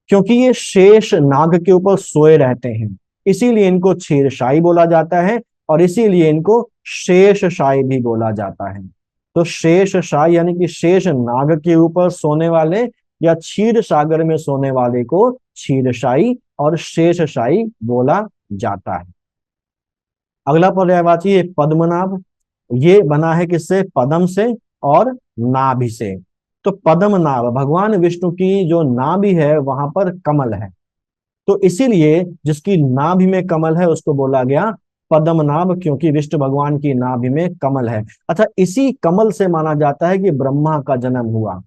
क्योंकि ये शेष नाग के ऊपर सोए रहते हैं, इसीलिए इनको क्षीरशाई बोला जाता है, और इसीलिए इनको शेषशाई भी बोला जाता है। तो शेषशाई यानी कि शेष नाग के ऊपर सोने वाले या क्षीर सागर में सोने वाले को क्षीरशाई और शेषशाई बोला जाता है। अगला पर्यायवाची है पद्मनाभ। ये बना है किससे? पद्म से और नाभि से। तो पद्मनाभ, भगवान विष्णु की जो नाभि है वहां पर कमल है, तो इसीलिए जिसकी नाभि में कमल है उसको बोला गया पद्मनाभ, क्योंकि विष्णु भगवान की नाभि में कमल है। अच्छा, इसी कमल से माना जाता है कि ब्रह्मा का जन्म हुआ।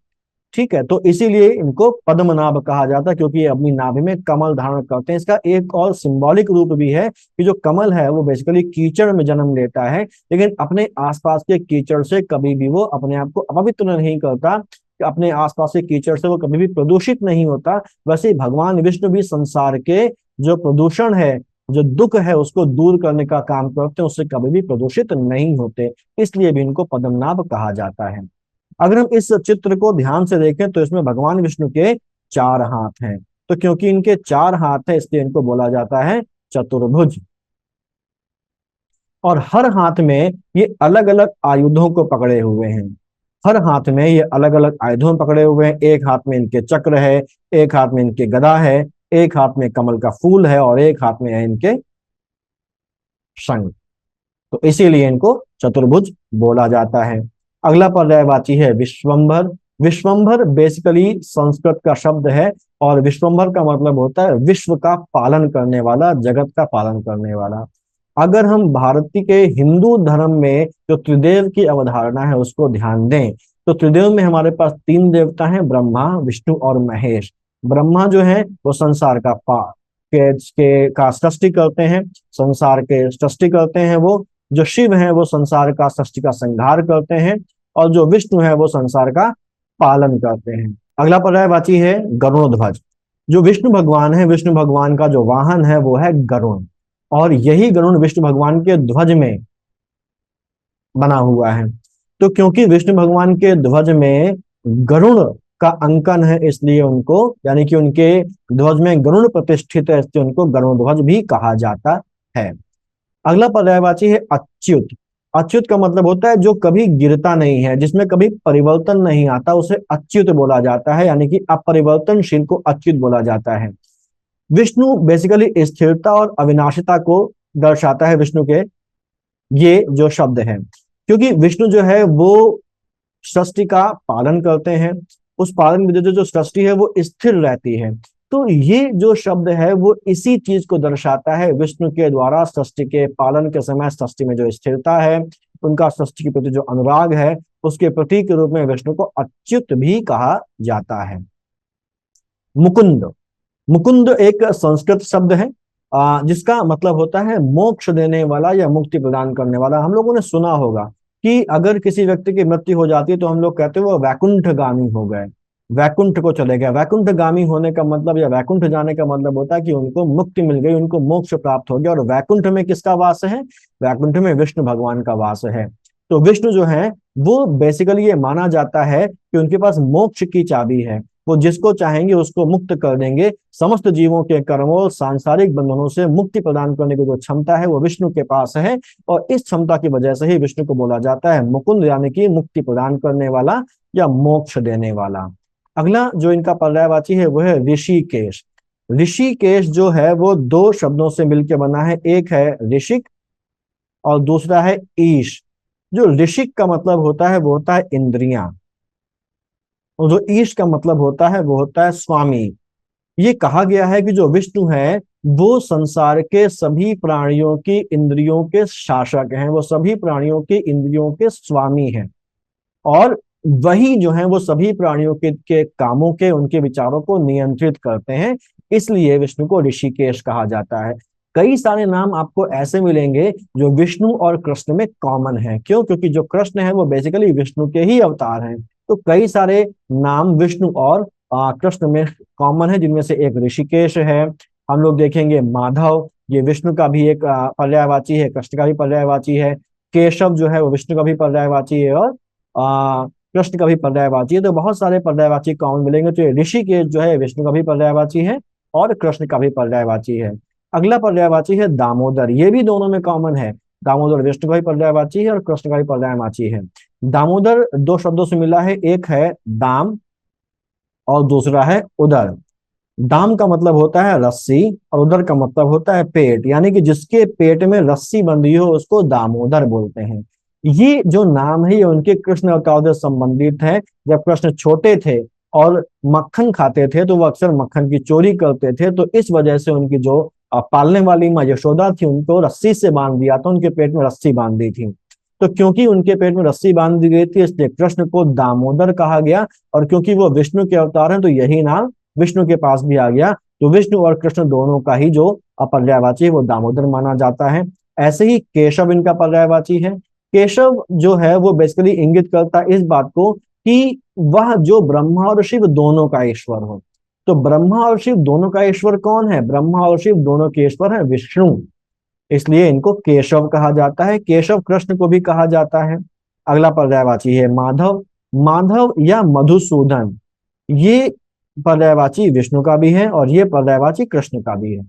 ठीक है, तो इसीलिए इनको पद्मनाभ कहा जाता है, क्योंकि ये अपनी नाभि में कमल धारण करते हैं। इसका एक और सिंबॉलिक रूप भी है कि जो कमल है वो बेसिकली कीचड़ में जन्म लेता है, लेकिन अपने आसपास के कीचड़ से कभी भी वो अपने आप को अपवित्र नहीं करता, कि अपने आसपास के कीचड़ से वो कभी भी प्रदूषित नहीं होता। वैसे ही भगवान विष्णु भी संसार के जो प्रदूषण है, जो दुख है, उसको दूर करने का काम करते हैं, उससे कभी भी प्रदूषित नहीं होते, इसलिए भी इनको पद्मनाभ कहा जाता है। अगर हम इस चित्र को ध्यान से देखें तो इसमें भगवान विष्णु के चार हाथ हैं, तो क्योंकि इनके चार हाथ है इसलिए इनको बोला जाता है चतुर्भुज। और हर हाथ में ये अलग अलग आयुधों को पकड़े हुए हैं, हर हाथ में ये अलग अलग आयुधों पकड़े हुए हैं। एक हाथ में इनके चक्र है, एक हाथ में इनके गदा है, एक हाथ में कमल का फूल है, और एक हाथ में है इनके शंख। तो इसीलिए इनको चतुर्भुज बोला जाता है। अगला पर्यायवाची है विश्वंभर। विश्वंभर बेसिकली संस्कृत का शब्द है, और विश्वंभर का मतलब होता है विश्व का पालन करने वाला, जगत का पालन करने वाला। अगर हम भारतीय के हिंदू धर्म में जो त्रिदेव की अवधारणा है उसको ध्यान दें, तो त्रिदेव में हमारे पास तीन देवता हैं, ब्रह्मा, विष्णु और महेश। ब्रह्मा जो है वो संसार का का सृष्टि करते हैं, संसार के सृष्टि करते हैं वो। जो शिव है वो संसार का सृष्टि का संहार करते हैं, और जो विष्णु है वो संसार का पालन करते हैं। अगला पर्यायवाची है गरुड़ध्वज। जो विष्णु भगवान है, विष्णु भगवान का जो वाहन है वो है गरुण, और यही गरुण विष्णु भगवान के ध्वज में बना हुआ है। तो क्योंकि विष्णु भगवान के ध्वज में गरुण का अंकन है, इसलिए उनको, यानी कि उनके ध्वज में गरुण प्रतिष्ठित है, इसलिए उनको गरुड़ ध्वज भी कहा जाता है। अगला पर्यायवाची है अच्युत। अच्युत का मतलब होता है जो कभी गिरता नहीं है, जिसमें कभी परिवर्तन नहीं आता, उसे अच्युत बोला जाता है, यानी कि अपरिवर्तनशील को अच्युत बोला जाता है। विष्णु बेसिकली स्थिरता और अविनाशिता को दर्शाता है, विष्णु के ये जो शब्द है, क्योंकि विष्णु जो है वो सृष्टि का पालन करते हैं, उस पालन में जो सृष्टि है वो स्थिर रहती है। तो ये जो शब्द है वो इसी चीज को दर्शाता है, विष्णु के द्वारा सृष्टि के पालन के समय सृष्टि में जो स्थिरता है, उनका सृष्टि के प्रति जो अनुराग है, उसके प्रतीक के रूप में विष्णु को अच्युत भी कहा जाता है। मुकुंद। मुकुंद एक संस्कृत शब्द है, जिसका मतलब होता है मोक्ष देने वाला या मुक्ति प्रदान करने वाला। हम लोगों ने सुना होगा कि अगर किसी व्यक्ति की मृत्यु हो जाती है तो हम लोग कहते हैं वो वैकुंठगामी हो गए, वैकुंठ को चले गए। वैकुंठगामी होने का मतलब या वैकुंठ जाने का मतलब होता है कि उनको मुक्ति मिल गई, उनको मोक्ष प्राप्त हो गया। और वैकुंठ में किसका वास है? वैकुंठ में विष्णु भगवान का वास है। तो विष्णु जो है वो बेसिकली ये माना जाता है कि उनके पास मोक्ष की चाबी है, वो जिसको चाहेंगे उसको मुक्त कर देंगे। समस्त जीवों के कर्मों सांसारिक बंधनों से मुक्ति प्रदान करने की जो क्षमता है वो विष्णु के पास है, और इस क्षमता की वजह से ही विष्णु को बोला जाता है मुकुंद, यानी कि मुक्ति प्रदान करने वाला या मोक्ष देने वाला। अगला जो इनका पर्यायवाची है वो है ऋषिकेश। ऋषिकेश जो है वो दो शब्दों से मिलकर बना है, एक है ऋषिक और दूसरा है ईश। जो ऋषिक का मतलब होता है वो होता है इंद्रियां, और जो ईश का मतलब होता है वो होता है स्वामी। ये कहा गया है कि जो विष्णु है वो संसार के सभी प्राणियों की इंद्रियों के शासक हैं, वो सभी प्राणियों के इंद्रियों के स्वामी हैं, और वही जो है वो सभी प्राणियों के कामों के, उनके विचारों को नियंत्रित करते हैं। इसलिए विष्णु को ऋषिकेश कहा जाता है। कई सारे नाम आपको ऐसे मिलेंगे जो विष्णु और कृष्ण में कॉमन है। क्यों? क्योंकि जो कृष्ण है वो बेसिकली विष्णु के ही अवतार हैं। तो कई सारे नाम विष्णु और कृष्ण में कॉमन है, जिनमें से एक ऋषिकेश है। हम लोग देखेंगे माधव, ये विष्णु का भी एक पर्यायवाची है, कृष्ण का भी पर्यायवाची है। केशव जो है वो विष्णु का भी पर्यायवाची है, और कृष्ण का भी पर्यायवाची है। तो बहुत सारे पर्यायवाची कॉमन मिलेंगे। तो ये ऋषिकेश जो है विष्णु का भी पर्यायवाची है और कृष्ण का भी पर्यायवाची है। अगला पर्यायवाची है दामोदर, ये भी दोनों में कॉमन है। दामोदर विष्णु का भी पर्यायवाची है और कृष्ण का भी पर्यायवाची है। दामोदर दो शब्दों से मिला है, एक है दाम और दूसरा है उदर। दाम का मतलब होता है रस्सी और उदर का मतलब होता है पेट, यानी कि जिसके पेट में रस्सी बंधी हो उसको दामोदर बोलते हैं। ये जो नाम है ये उनके कृष्ण अवतार से संबंधित है। जब कृष्ण छोटे थे और मक्खन खाते थे तो वो अक्सर मक्खन की चोरी करते थे, तो इस वजह से उनकी जो पालने वाली माँ यशोदा थी उनको रस्सी से बांध दिया था, उनके पेट में रस्सी बांध दी थी। तो क्योंकि उनके पेट में रस्सी बांध दी गई थी इसलिए कृष्ण को दामोदर कहा गया, और क्योंकि वो विष्णु के अवतार हैं तो यही नाम विष्णु के पास भी आ गया। तो विष्णु और कृष्ण दोनों का ही जो पर्यायवाची है वो दामोदर माना जाता है। ऐसे ही केशव इनका पर्यायवाची है। केशव जो है वो बेसिकली इंगित करता है इस बात को कि वह जो ब्रह्मा और शिव दोनों का ईश्वर हो। तो ब्रह्मा और शिव दोनों का ईश्वर कौन है? ब्रह्मा और शिव दोनों के ईश्वर है विष्णु, इसलिए इनको केशव कहा जाता है। केशव कृष्ण को भी कहा जाता है। अगला पर्यायवाची है माधव। माधव या मधुसूदन, ये पर्यायवाची विष्णु का भी है और ये पर्यायवाची कृष्ण का भी है।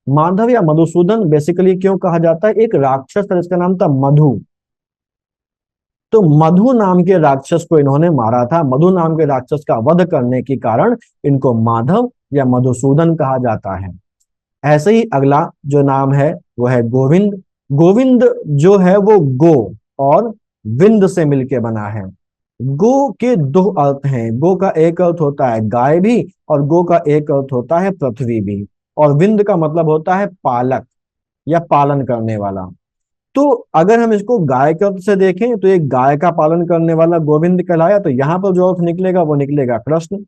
माधव या मधुसूदन बेसिकली क्यों कहा जाता है? एक राक्षस था जिसका नाम था मधु, तो मधु नाम के राक्षस को इन्होंने मारा था। मधु नाम के राक्षस का वध करने के कारण इनको माधव या मधुसूदन कहा जाता है। ऐसे ही अगला जो नाम है वो है गोविंद। गोविंद जो है वो गो और विंद से मिलके बना है। गो के दो अर्थ हैं। गो का एक अर्थ होता है गाय भी, और गो का एक अर्थ होता है पृथ्वी भी, और विंद का मतलब होता है पालक या पालन करने वाला। तो अगर हम इसको गाय के अर्थ से देखें तो एक गाय का पालन करने वाला गोविंद कहलाया, तो यहाँ पर जो अर्थ निकलेगा वो निकलेगा कृष्ण।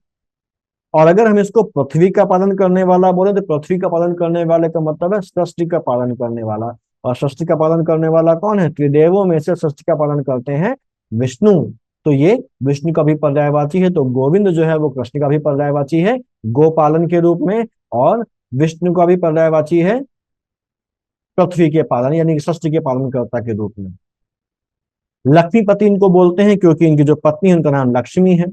और अगर हम इसको पृथ्वी का पालन करने वाला बोले तो पृथ्वी का पालन करने वाले का मतलब है सृष्टि का पालन करने वाला। और सृष्टि का पालन करने वाला कौन है? त्रिदेवों में से सृष्टि का पालन करते हैं विष्णु। तो ये विष्णु का भी पर्यायवाची है। तो गोविंद जो है वो कृष्ण का भी पर्यायवाची है गोपालन के रूप में, और विष्णु का भी पर्यायवाची है पृथ्वी के पालन यानी सृष्टि के पालनकर्ता के रूप में। लक्ष्मीपति इनको बोलते हैं क्योंकि इनकी जो पत्नी है उनका नाम लक्ष्मी है।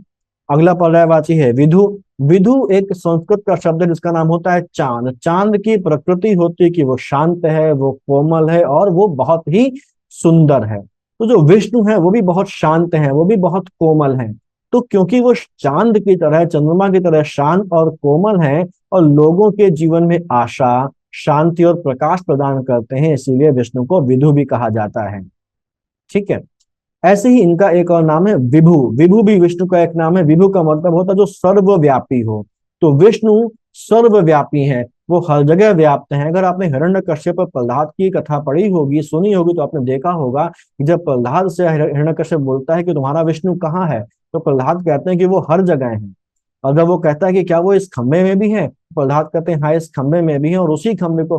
अगला पर्यायवाची है विधु। विधु एक संस्कृत का शब्द है जिसका नाम होता है चांद। चांद की प्रकृति होती है कि वो शांत है, वो कोमल है और वो बहुत ही सुंदर है। तो जो विष्णु है वो भी बहुत शांत है, वो भी बहुत कोमल है। तो क्योंकि वो चांद की तरह, चंद्रमा की तरह शांत और कोमल है और लोगों के जीवन में आशा, शांति और प्रकाश प्रदान करते हैं, इसीलिए विष्णु को विधु भी कहा जाता है। ठीक है। ऐसे ही इनका एक और नाम है विभु। विभु भी विष्णु का एक नाम है। विभु का मतलब होता है जो सर्वव्यापी हो। तो विष्णु सर्वव्यापी है, वो हर जगह व्याप्त है। अगर आपने हिरण्यकश्यप पर प्रहलाद की कथा पढ़ी होगी, सुनी होगी, तो आपने देखा होगा कि जब प्रहलाद से हिरण्यकश्यप बोलता है कि तुम्हारा विष्णु कहाँ है, तो प्रहलाद कहते हैं कि वो हर जगह है। और जब वो कहता है कि क्या वो इस खंबे में भी है, प्रहलाद कहते हैं हाँ इस खंबे में भी है, और उसी खंबे को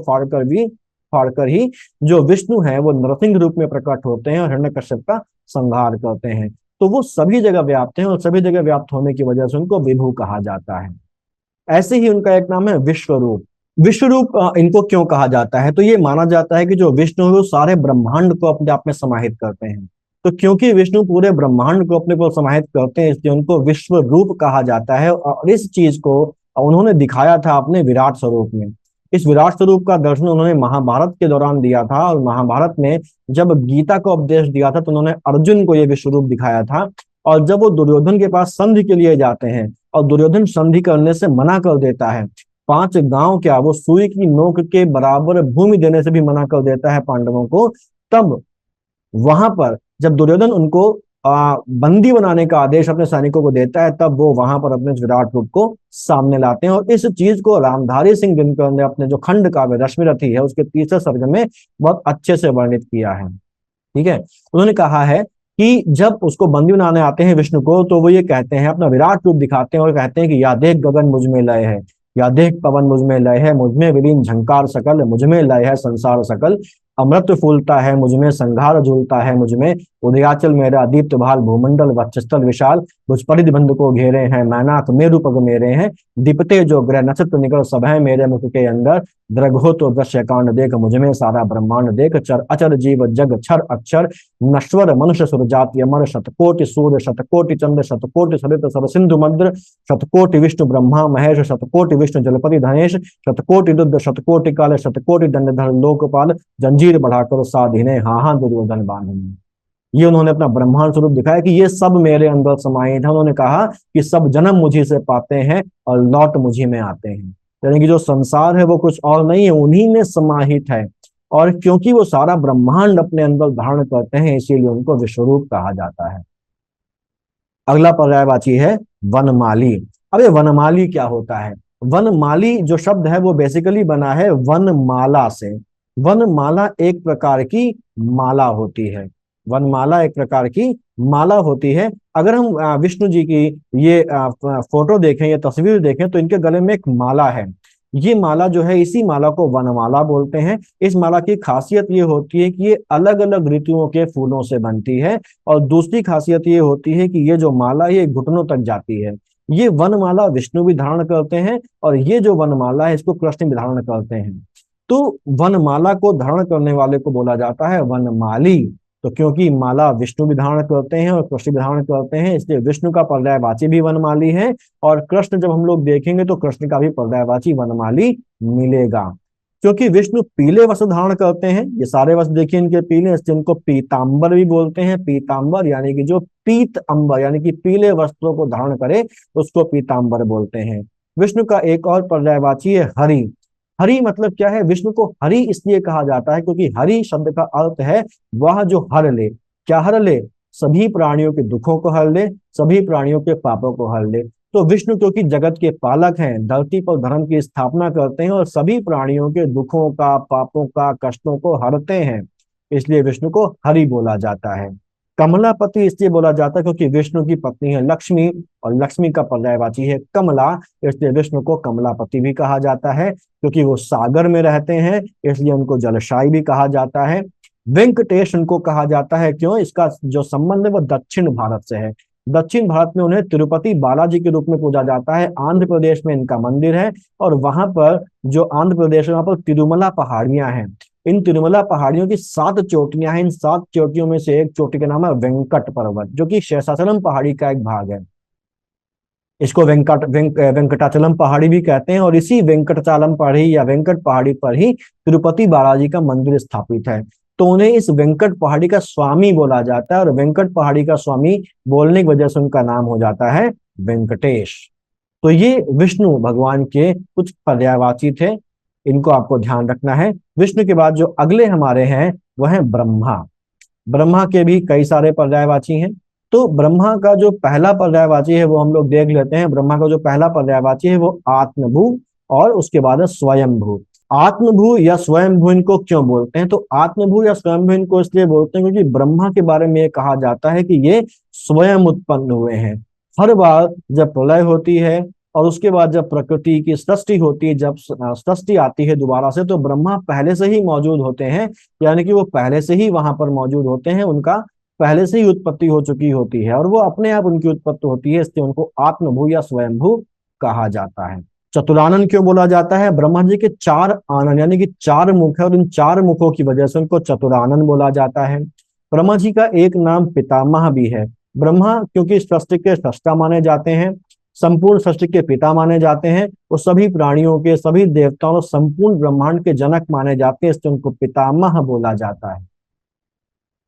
फाड़कर ही जो विष्णु है वो नरसिंह रूप में प्रकट होते हैं और हिरण्यकश्यप का संहार करते हैं। तो वो सभी जगह व्याप्त हैं और सभी जगह व्याप्त होने की वजह से उनको विभु कहा जाता है। ऐसे ही उनका एक नाम है विश्वरूप। विश्वरूप इनको क्यों कहा जाता है? तो ये माना जाता है कि जो विष्णु है वो सारे ब्रह्मांड को अपने आप में समाहित करते हैं। तो क्योंकि विष्णु पूरे ब्रह्मांड को अपने को समाहित करते हैं इसलिए उनको विश्व रूप कहा जाता है। और इस चीज को उन्होंने दिखाया था अपने विराट स्वरूप में। इस विराट स्वरूप का दर्शन उन्होंने महाभारत के दौरान दिया था, और महाभारत में जब गीता को उपदेश दिया था तो उन्होंने अर्जुन को यह विश्व रूप दिखाया था। और जब वो दुर्योधन के पास संधि के लिए जाते हैं और दुर्योधन संधि करने से मना कर देता है, 5 गांव क्या वो सुई की नोक के बराबर भूमि देने से भी मना कर देता है पांडवों को, तब वहां पर जब दुर्योधन उनको बंदी बनाने का आदेश अपने सैनिकों को देता है, तब वो वहां पर अपने विराट रूप को सामने लाते हैं। और इस चीज को रामधारी सिंह दिनकर ने अपने जो खंड काव्य रश्मिरथी है उसके तीसरे सर्ग में बहुत अच्छे से वर्णित किया है। ठीक है, उन्होंने कहा है कि जब उसको बंदी बनाने आते हैं विष्णु को, तो वो ये कहते हैं, अपना विराट रूप दिखाते हैं और कहते हैं कि या देख गगन मुझ में लय है, या देख पवन मुझ में लय है, मुझ में विलीन झंकार सकल, मुझ में लय है संसार सकल, अमृत फूलता है मुझ में, संघार झूलता है मुझ में, उदयाचल मेरा दीप्त भाल, भूमंडल वक्षस्थल विशाल, मुझ परिधि बंध को घेरे हैं, मैनाक मेरु पग मेरे हैं, दीपते जो ग्रह नक्षत्र निकल सब है मेरे मुख के अंदर, द्रघो तो दृश्य कांड देख, मुझ में सारा ब्रह्मांड देख, चर अचर जीव जग क्षर अक्षर, नश्वर मनुष्य सुर जाति अमर, शतकोटि सूर्य शतकोटि चंद्र, शतकोटि सरित सब सिंधु मद्र, शतकोटि विष्णु ब्रह्मा महेश, शतकोटि विष्णु जलपति धनेश, शतकोटि रुद्र शतकोटि काल, शतकोटि दंडधर लोकपाल, जंजीर बढ़ाकर साधिने हाँ हाँ दुर्योधन बांधने। ये उन्होंने अपना ब्रह्मांड स्वरूप दिखाया कि ये सब मेरे अंदर समाहित है। उन्होंने कहा कि सब जन्म मुझी से पाते हैं और लौट मुझी में आते हैं, यानी कि जो संसार है वो कुछ और नहीं है, उन्हीं में समाहित है। और क्योंकि वो सारा ब्रह्मांड अपने अंदर धारण करते हैं, इसीलिए उनको विश्वरूप कहा जाता है। अगला पर्यायवाची है वनमाली। अब ये वनमाली क्या होता है? वनमाली जो शब्द है वो बेसिकली बना है वनमाला से। वनमाला एक प्रकार की माला होती है। वनमाला एक प्रकार की माला होती है। अगर हम विष्णु जी की ये फोटो देखें, ये तस्वीर देखें, तो इनके गले में एक माला है। ये माला जो है, इसी माला को वनमाला बोलते हैं। इस माला की खासियत ये होती है कि ये अलग अलग ऋतुओं के फूलों से बनती है। और दूसरी खासियत ये होती है कि ये जो माला ये घुटनों तक जाती है। ये वनमाला विष्णु भी धारण करते हैं और ये जो वनमाला है इसको कृष्ण भी धारण करते हैं। तो वनमाला को धारण करने वाले को बोला जाता है वनमाली। तो क्योंकि माला विष्णु भी धारण करते हैं और कृष्ण भी धारण करते हैं, इसलिए विष्णु का पर्यायवाची भी वनमाली है। और कृष्ण जब हम लोग देखेंगे तो कृष्ण का भी पर्यायवाची वनमाली मिलेगा। क्योंकि विष्णु पीले वस्त्र धारण करते हैं, ये सारे वस्त्र देखिए इनके पीले, इसलिए इनको पीतांबर भी बोलते हैं। पीतांबर यानी कि जो पीत अंबर यानी कि पीले वस्त्रों को धारण करे उसको पीतांबर बोलते हैं। विष्णु का एक और पर्यायवाची है हरि। हरि मतलब क्या है? विष्णु को हरि इसलिए कहा जाता है क्योंकि हरि शब्द का अर्थ है वह जो हर ले। क्या हर ले? सभी प्राणियों के दुखों को हर ले, सभी प्राणियों के पापों को हर ले। तो विष्णु क्योंकि जगत के पालक हैं, धरती पर धर्म की स्थापना करते हैं और सभी प्राणियों के दुखों का, पापों का, कष्टों को हरते हैं, इसलिए विष्णु को हरि बोला जाता है। कमलापति इसलिए बोला जाता है क्योंकि विष्णु की पत्नी है लक्ष्मी और लक्ष्मी का पर्यायवाची है कमला, इसलिए विष्णु को कमलापति भी कहा जाता है। क्योंकि वो सागर में रहते हैं इसलिए उनको जलशायी भी कहा जाता है। वेंकटेश उनको कहा जाता है, क्यों? इसका जो संबंध है वो दक्षिण भारत से है। दक्षिण भारत में उन्हें तिरुपति बालाजी के रूप में पूजा जाता है। आंध्र प्रदेश में इनका मंदिर है और वहां पर जो आंध्र प्रदेश है वहां पर तिरुमला पहाड़ियां हैं। इन तिरुमला पहाड़ियों की 7 चोटियां हैं। इन 7 चोटियों में से एक चोटी का नाम है वेंकट पर्वत, जो कि शेषाचलम पहाड़ी का एक भाग है। इसको वेंकटाचलम पहाड़ी भी कहते हैं। और इसी वेंकटाचलम पहाड़ी या वेंकट पहाड़ी पर ही तिरुपति बालाजी का मंदिर स्थापित है। तो उन्हें इस वेंकट पहाड़ी का स्वामी बोला जाता है और वेंकट पहाड़ी का स्वामी बोलने की वजह से उनका नाम हो जाता है वेंकटेश। तो ये विष्णु भगवान के कुछ पर्यायवाची थे, इनको आपको ध्यान रखना है। विष्णु के बाद जो अगले हमारे हैं वह है ब्रह्मा। ब्रह्मा के भी कई सारे पर्यायवाची हैं। तो ब्रह्मा का जो पहला पर्यायवाची है वो हम लोग देख लेते हैं। ब्रह्मा का जो पहला पर्यायवाची है वो आत्मभू और उसके बाद है स्वयंभू। आत्मभू या स्वयंभू इनको क्यों बोलते हैं? तो आत्मभू या स्वयंभू इनको इसलिए बोलते हैं क्योंकि ब्रह्मा के बारे में ये कहा जाता है कि ये स्वयं उत्पन्न हुए हैं। हर बार जब प्रलय होती है और उसके बाद जब प्रकृति की सृष्टि होती है, जब सृष्टि आती है दोबारा से, तो ब्रह्मा पहले से ही मौजूद होते हैं। यानी कि वो पहले से ही वहां पर मौजूद होते हैं, उनका पहले से ही उत्पत्ति हो चुकी होती है और वो अपने आप उनकी उत्पत्ति होती है, इसलिए उनको आत्मभू या स्वयंभू कहा जाता है। चतुरानन क्यों बोला जाता है? ब्रह्मा जी के 4 आनन यानी कि 4 मुख है और इन 4 मुखों की वजह से उनको चतुरानन बोला जाता है। ब्रह्मा जी का एक नाम पितामह भी है। ब्रह्मा क्योंकि सृष्टि के सृष्टा माने जाते हैं, संपूर्ण सृष्टि के पिता माने जाते हैं, वो सभी प्राणियों के, सभी देवताओं और संपूर्ण ब्रह्मांड के जनक माने जाते हैं, इसलिए उनको पितामह बोला जाता है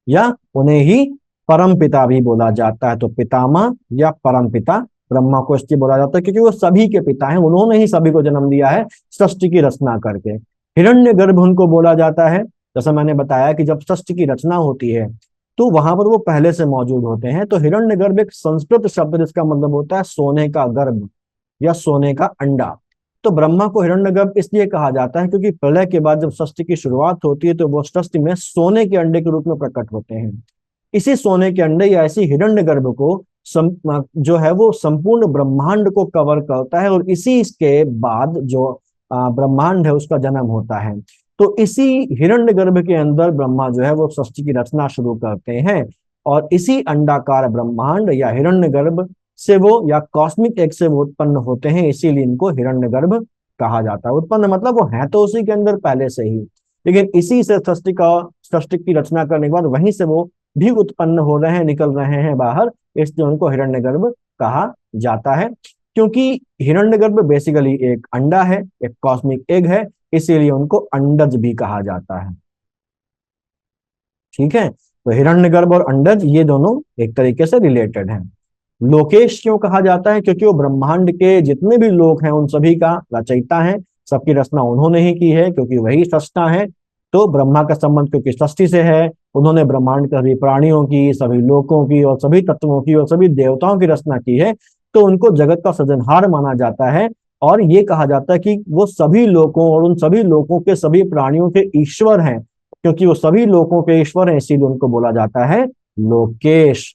या उन्हें ही परम पिता भी बोला जाता है। तो पितामह या परम पिता ब्रह्मा को इसलिए बोला जाता है क्योंकि वो सभी के पिता हैं, उन्होंने ही सभी को जन्म दिया है सृष्टि की रचना करके। हिरण्यगर्भ उनको बोला जाता है, जैसा मैंने बताया कि जब सृष्टि की रचना होती है तो वहां पर वो पहले से मौजूद होते हैं। तो हिरण्यगर्भ एक संस्कृत शब्द जिसका मतलब होता है सोने का गर्भ या सोने का अंडा। तो ब्रह्मा को हिरण्यगर्भ इसलिए कहा जाता है क्योंकि प्रलय के बाद जब सृष्टि की शुरुआत होती है तो वो सृष्टि में सोने के अंडे के रूप में प्रकट होते हैं। इसी सोने के अंडे या इसी हिरण्यगर्भ को जो है वो संपूर्ण ब्रह्मांड को कवर करता है, और इसी के बाद जो ब्रह्मांड है उसका जन्म होता है। तो इसी हिरण्यगर्भ के अंदर ब्रह्मा जो है वो सृष्टि की रचना शुरू करते हैं, और इसी अंडाकार ब्रह्मांड या हिरण्यगर्भ से वो या कॉस्मिक एग से वो उत्पन्न होते हैं, इसीलिए इनको हिरण्यगर्भ कहा जाता है। उत्पन्न मतलब वो है तो उसी के अंदर पहले से ही, लेकिन इसी से सृष्टि की रचना करने के बाद वहीं से वो भी उत्पन्न हो रहे हैं, निकल रहे हैं बाहर, इसलिए उनको हिरण्यगर्भ कहा जाता है। क्योंकि हिरण्यगर्भ बेसिकली एक अंडा है, एक कॉस्मिक एग है, इसीलिए उनको अंडज भी कहा जाता है। ठीक है, तो हिरण्यगर्भ और अंडज ये दोनों एक तरीके से रिलेटेड हैं। लोकेश क्यों कहा जाता है? क्योंकि वो ब्रह्मांड के जितने भी लोक हैं उन सभी का रचयिता है, सबकी रचना उन्होंने ही की है क्योंकि वही सृष्टा है। तो ब्रह्मा का संबंध क्योंकि सृष्टि से है, उन्होंने ब्रह्मांड के सभी प्राणियों की, सभी लोकों की और सभी तत्वों की और सभी देवताओं की रचना की है, तो उनको जगत का सृजनहार माना जाता है। और ये कहा जाता है कि वो सभी लोकों और उन सभी लोकों के सभी प्राणियों के ईश्वर हैं, क्योंकि वो सभी लोकों के ईश्वर हैं, इसीलिए उनको बोला जाता है लोकेश।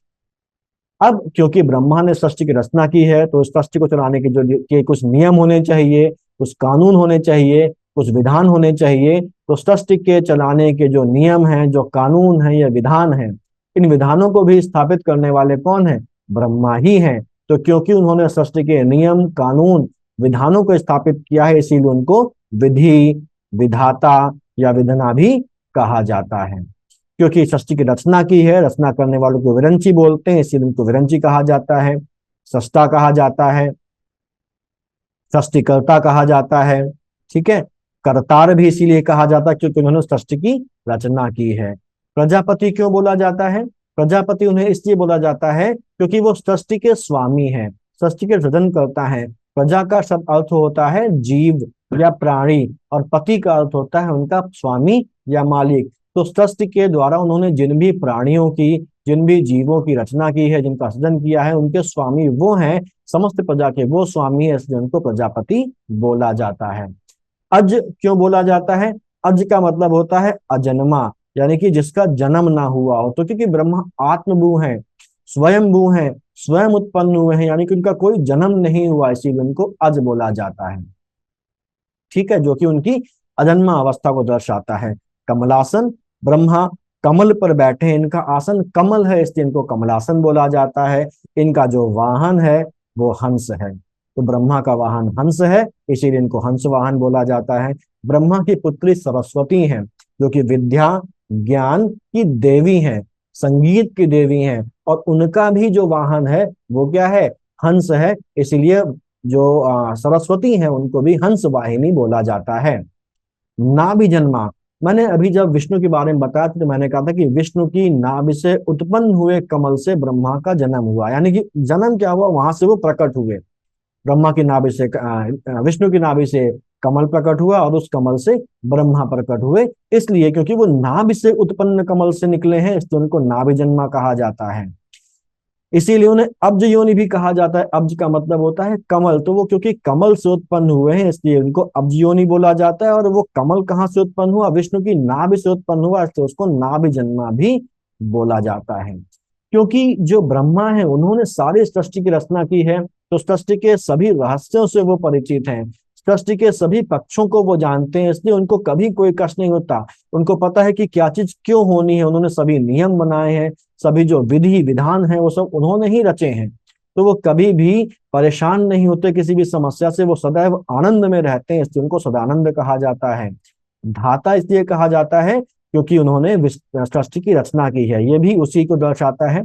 अब क्योंकि ब्रह्मा ने सृष्टि की रचना की है तो उस सृष्टि को चलाने के कुछ नियम होने चाहिए, कुछ कानून होने चाहिए, कुछ विधान होने चाहिए। तो सृष्टि के चलाने के जो नियम हैं, जो कानून हैं या विधान हैं, इन विधानों को भी स्थापित करने वाले कौन है? ब्रह्मा ही हैं। तो क्योंकि उन्होंने सृष्टि के नियम, कानून, विधानों को स्थापित किया है, इसीलिए उनको विधि, विधाता या विधना भी कहा जाता है। क्योंकि सृष्टि की रचना की है, रचना करने वालों को विरंची बोलते हैं, इसीलिए उनको विरंची कहा जाता है, सृष्टा कहा जाता है, सृष्टिकर्ता कहा जाता है। ठीक है, करतार भी इसीलिए कहा जाता है क्योंकि उन्होंने सृष्टि की रचना की है। प्रजापति क्यों बोला जाता है? प्रजापति उन्हें इसलिए बोला जाता है क्योंकि वो सृष्टि के स्वामी हैं, सृष्टि के सृजन करता है। प्रजा का शब्द अर्थ होता है जीव या प्राणी, और पति का अर्थ होता है उनका स्वामी या मालिक। तो सृष्टि के द्वारा उन्होंने जिन भी प्राणियों की, जिन भी जीवों की रचना की है, जिनका सृजन किया है, उनके स्वामी वो हैं, समस्त प्रजा के वो स्वामी है, इसलिए उनको प्रजापति बोला जाता है। अज क्यों बोला जाता है? अज का मतलब होता है अजन्मा, यानी कि जिसका जन्म ना हुआ हो। तो क्योंकि ब्रह्मा आत्मभू हैं, स्वयंभू हैं, स्वयं उत्पन्न हुए हैं, यानी कि उनका कोई जन्म नहीं हुआ, इसीलिए उनको अज बोला जाता है। ठीक है, जो कि उनकी अजन्मा अवस्था को दर्शाता है। कमलासन, ब्रह्मा कमल पर बैठे हैं, इनका आसन कमल है, इसलिए इनको कमलासन बोला जाता है। इनका जो वाहन है वो हंस है, तो ब्रह्मा का वाहन हंस है, इसीलिए इनको हंस वाहन बोला जाता है। ब्रह्मा की पुत्री सरस्वती हैं, जो कि विद्या, ज्ञान की देवी हैं, संगीत की देवी हैं, और उनका भी जो वाहन है वो क्या है? हंस है, इसीलिए जो सरस्वती हैं उनको भी हंस वाहिनी बोला जाता है। नाभि जन्मा, मैंने अभी जब विष्णु के बारे में बताया था तो मैंने कहा था कि विष्णु की नाभि से उत्पन्न हुए कमल से ब्रह्मा का जन्म हुआ, यानी कि जन्म क्या हुआ, वहां से वो प्रकट हुए। ब्रह्मा की नाभि से विष्णु की नाभि से कमल प्रकट हुआ, और उस कमल से ब्रह्मा प्रकट हुए, इसलिए क्योंकि वो नाभि से उत्पन्न कमल से निकले हैं, इसलिए उनको नाभि जन्मा कहा जाता है। इसीलिए उन्हें अब्ज योनि भी कहा जाता है। अब्ज का मतलब होता है कमल, तो वो क्योंकि कमल से उत्पन्न हुए हैं इसलिए उनको अब्ज योनि बोला जाता है। और वो कमल कहाँ से उत्पन्न हुआ? विष्णु की नाभि से उत्पन्न हुआ, इसलिए उसको नाभि जन्मा भी बोला जाता है। क्योंकि जो ब्रह्मा है उन्होंने सारी सृष्टि की रचना की है, तो सृष्टि के सभी रहस्यों से वो परिचित हैं, सृष्टि के सभी पक्षों को वो जानते हैं, इसलिए उनको कभी कोई कष्ट नहीं होता। उनको पता है कि क्या चीज क्यों होनी है, उन्होंने सभी नियम बनाए हैं, सभी जो विधि विधान है वो सब उन्होंने ही रचे हैं। तो वो कभी भी परेशान नहीं होते किसी भी समस्या से, वो सदैव आनंद में रहते हैं, इसलिए उनको सदानंद कहा जाता है। धाता इसलिए कहा जाता है क्योंकि उन्होंने सृष्टि की रचना की है, ये भी उसी को दर्शाता है।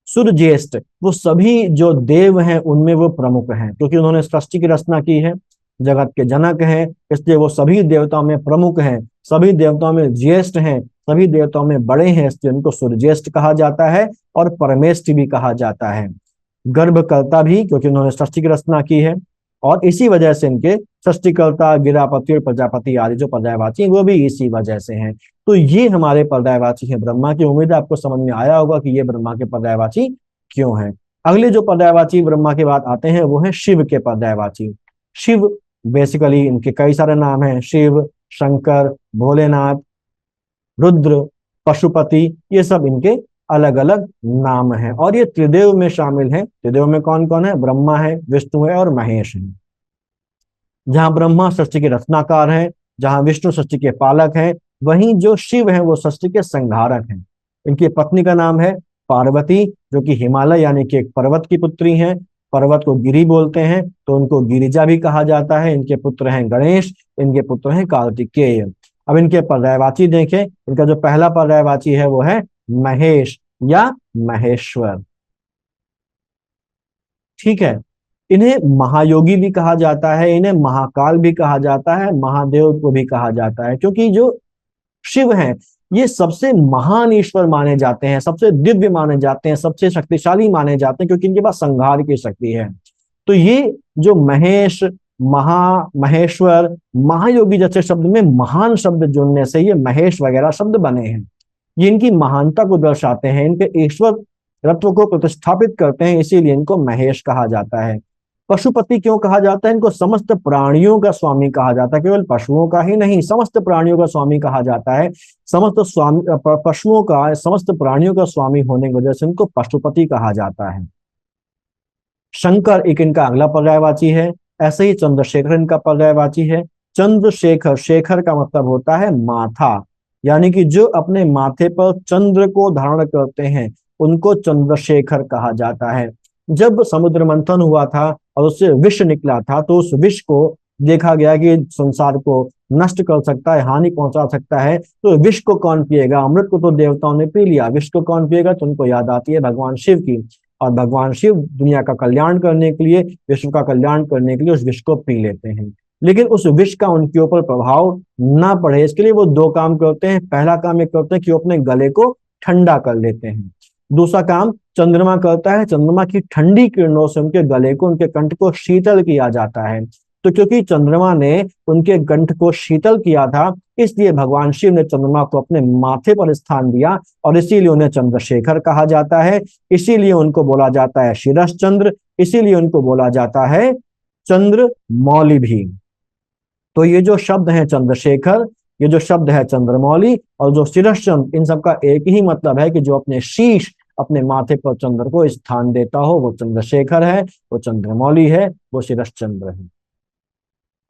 सूर्य ज्येष्ठ, वो सभी जो देव हैं उनमें वो प्रमुख हैं, क्योंकि उन्होंने सृष्टि की रचना की है, जगत के जनक हैं, इसलिए वो सभी देवताओं में प्रमुख हैं, सभी देवताओं में ज्येष्ठ हैं, सभी देवताओं में बड़े हैं, इसलिए उनको सूर्य ज्येष्ठ कहा जाता है, और परमेष्ठ भी कहा जाता है। गर्भकर्ता भी, क्योंकि उन्होंने सृष्टि की रचना की है। और इसी वजह से इनके सृष्टिकर्ता, गिरापति और प्रजापति आदि जो पर्यायवाची हैं वो भी इसी वजह से हैं। तो ये हमारे पर्यायवाची हैं ब्रह्मा की। उम्मीद है आपको समझ में आया होगा कि ये ब्रह्मा के पर्यायवाची क्यों हैं। अगले जो पर्यायवाची ब्रह्मा के बाद आते हैं वो है शिव के पर्यायवाची। शिव बेसिकली इनके कई सारे नाम हैं, शिव, शंकर, भोलेनाथ, रुद्र, पशुपति, ये सब इनके अलग अलग नाम हैं। और ये त्रिदेव में शामिल हैं। त्रिदेव में कौन कौन है? ब्रह्मा है, विष्णु है और महेश है। जहां ब्रह्मा सृष्टि के रचनाकार हैं, जहां विष्णु सृष्टि के पालक हैं, वहीं जो शिव हैं वो सृष्टि के संहारक हैं। इनकी पत्नी का नाम है पार्वती, जो कि हिमालय यानी कि एक पर्वत की पुत्री हैं। पर्वत को गिरी बोलते हैं तो उनको गिरिजा भी कहा जाता है। इनके पुत्र हैं गणेश, इनके पुत्र हैं कार्तिकेय। अब इनके पर्यायवाची देखें। इनका जो पहला पर्यायवाची है वो है महेश या महेश्वर। ठीक है। इन्हें महायोगी भी कहा जाता है, इन्हें महाकाल भी कहा जाता है, महादेव को भी कहा जाता है, क्योंकि जो शिव हैं ये सबसे महान ईश्वर माने जाते हैं, सबसे दिव्य माने जाते हैं, सबसे शक्तिशाली माने जाते हैं, क्योंकि इनके पास संहार की शक्ति है। तो ये जो महेश, महेश्वर, महायोगी जैसे शब्द में महान शब्द जुड़ने से ये महेश वगैरह शब्द बने हैं। ये इनकी महानता को दर्शाते हैं, इनके ईश्वर रत्व को प्रतिष्ठापित करते हैं, इसीलिए इनको महेश कहा जाता है। पशुपति क्यों कहा जाता है? इनको समस्त प्राणियों का स्वामी कहा जाता है, केवल पशुओं का ही नहीं, समस्त प्राणियों का स्वामी कहा जाता है। समस्त स्वामी पशुओं का, समस्त प्राणियों का स्वामी होने की वजह से इनको पशुपति कहा जाता है। शंकर एक इनका अगला पर्यायवाची है। ऐसे ही चंद्रशेखर इनका पर्यायवाची है। चंद्रशेखर, शेखर का मतलब होता है माथा, यानी कि जो अपने माथे पर चंद्र को धारण करते हैं उनको चंद्रशेखर कहा जाता है। जब समुद्र मंथन हुआ था और उससे विष निकला था तो उस विष को देखा गया कि संसार को नष्ट कर सकता है, हानि पहुंचा सकता है, तो विष को कौन पिएगा? अमृत को तो देवताओं ने पी लिया, विष को कौन पिएगा? तो उनको याद आती है भगवान शिव की। और भगवान शिव दुनिया का कल्याण करने के लिए, विश्व का कल्याण करने के लिए उस विष को पी लेते हैं। लेकिन उस विष का उनके ऊपर प्रभाव ना पड़े इसके लिए वो दो काम करते हैं। पहला काम ये करते हैं कि वो अपने गले को ठंडा कर लेते हैं। दूसरा काम चंद्रमा करता है, चंद्रमा की ठंडी किरणों से उनके गले को, उनके कंठ को शीतल किया जाता है। तो क्योंकि चंद्रमा ने उनके कंठ को शीतल किया था, इसलिए भगवान शिव ने चंद्रमा को अपने माथे पर स्थान दिया और इसीलिए उन्हें चंद्रशेखर कहा जाता है। इसीलिए उनको बोला जाता है शिरस चंद्र, इसीलिए उनको बोला जाता है चंद्र मौली भी। तो ये जो शब्द है चंद्रशेखर, ये जो शब्द है चंद्रमौली और जो शिरस चंद्र, इन सबका एक ही मतलब है कि जो अपने शीश, अपने माथे पर चंद्र को स्थान देता हो वो चंद्रशेखर है, वो चंद्रमौली है, वो शिरस चंद्र है।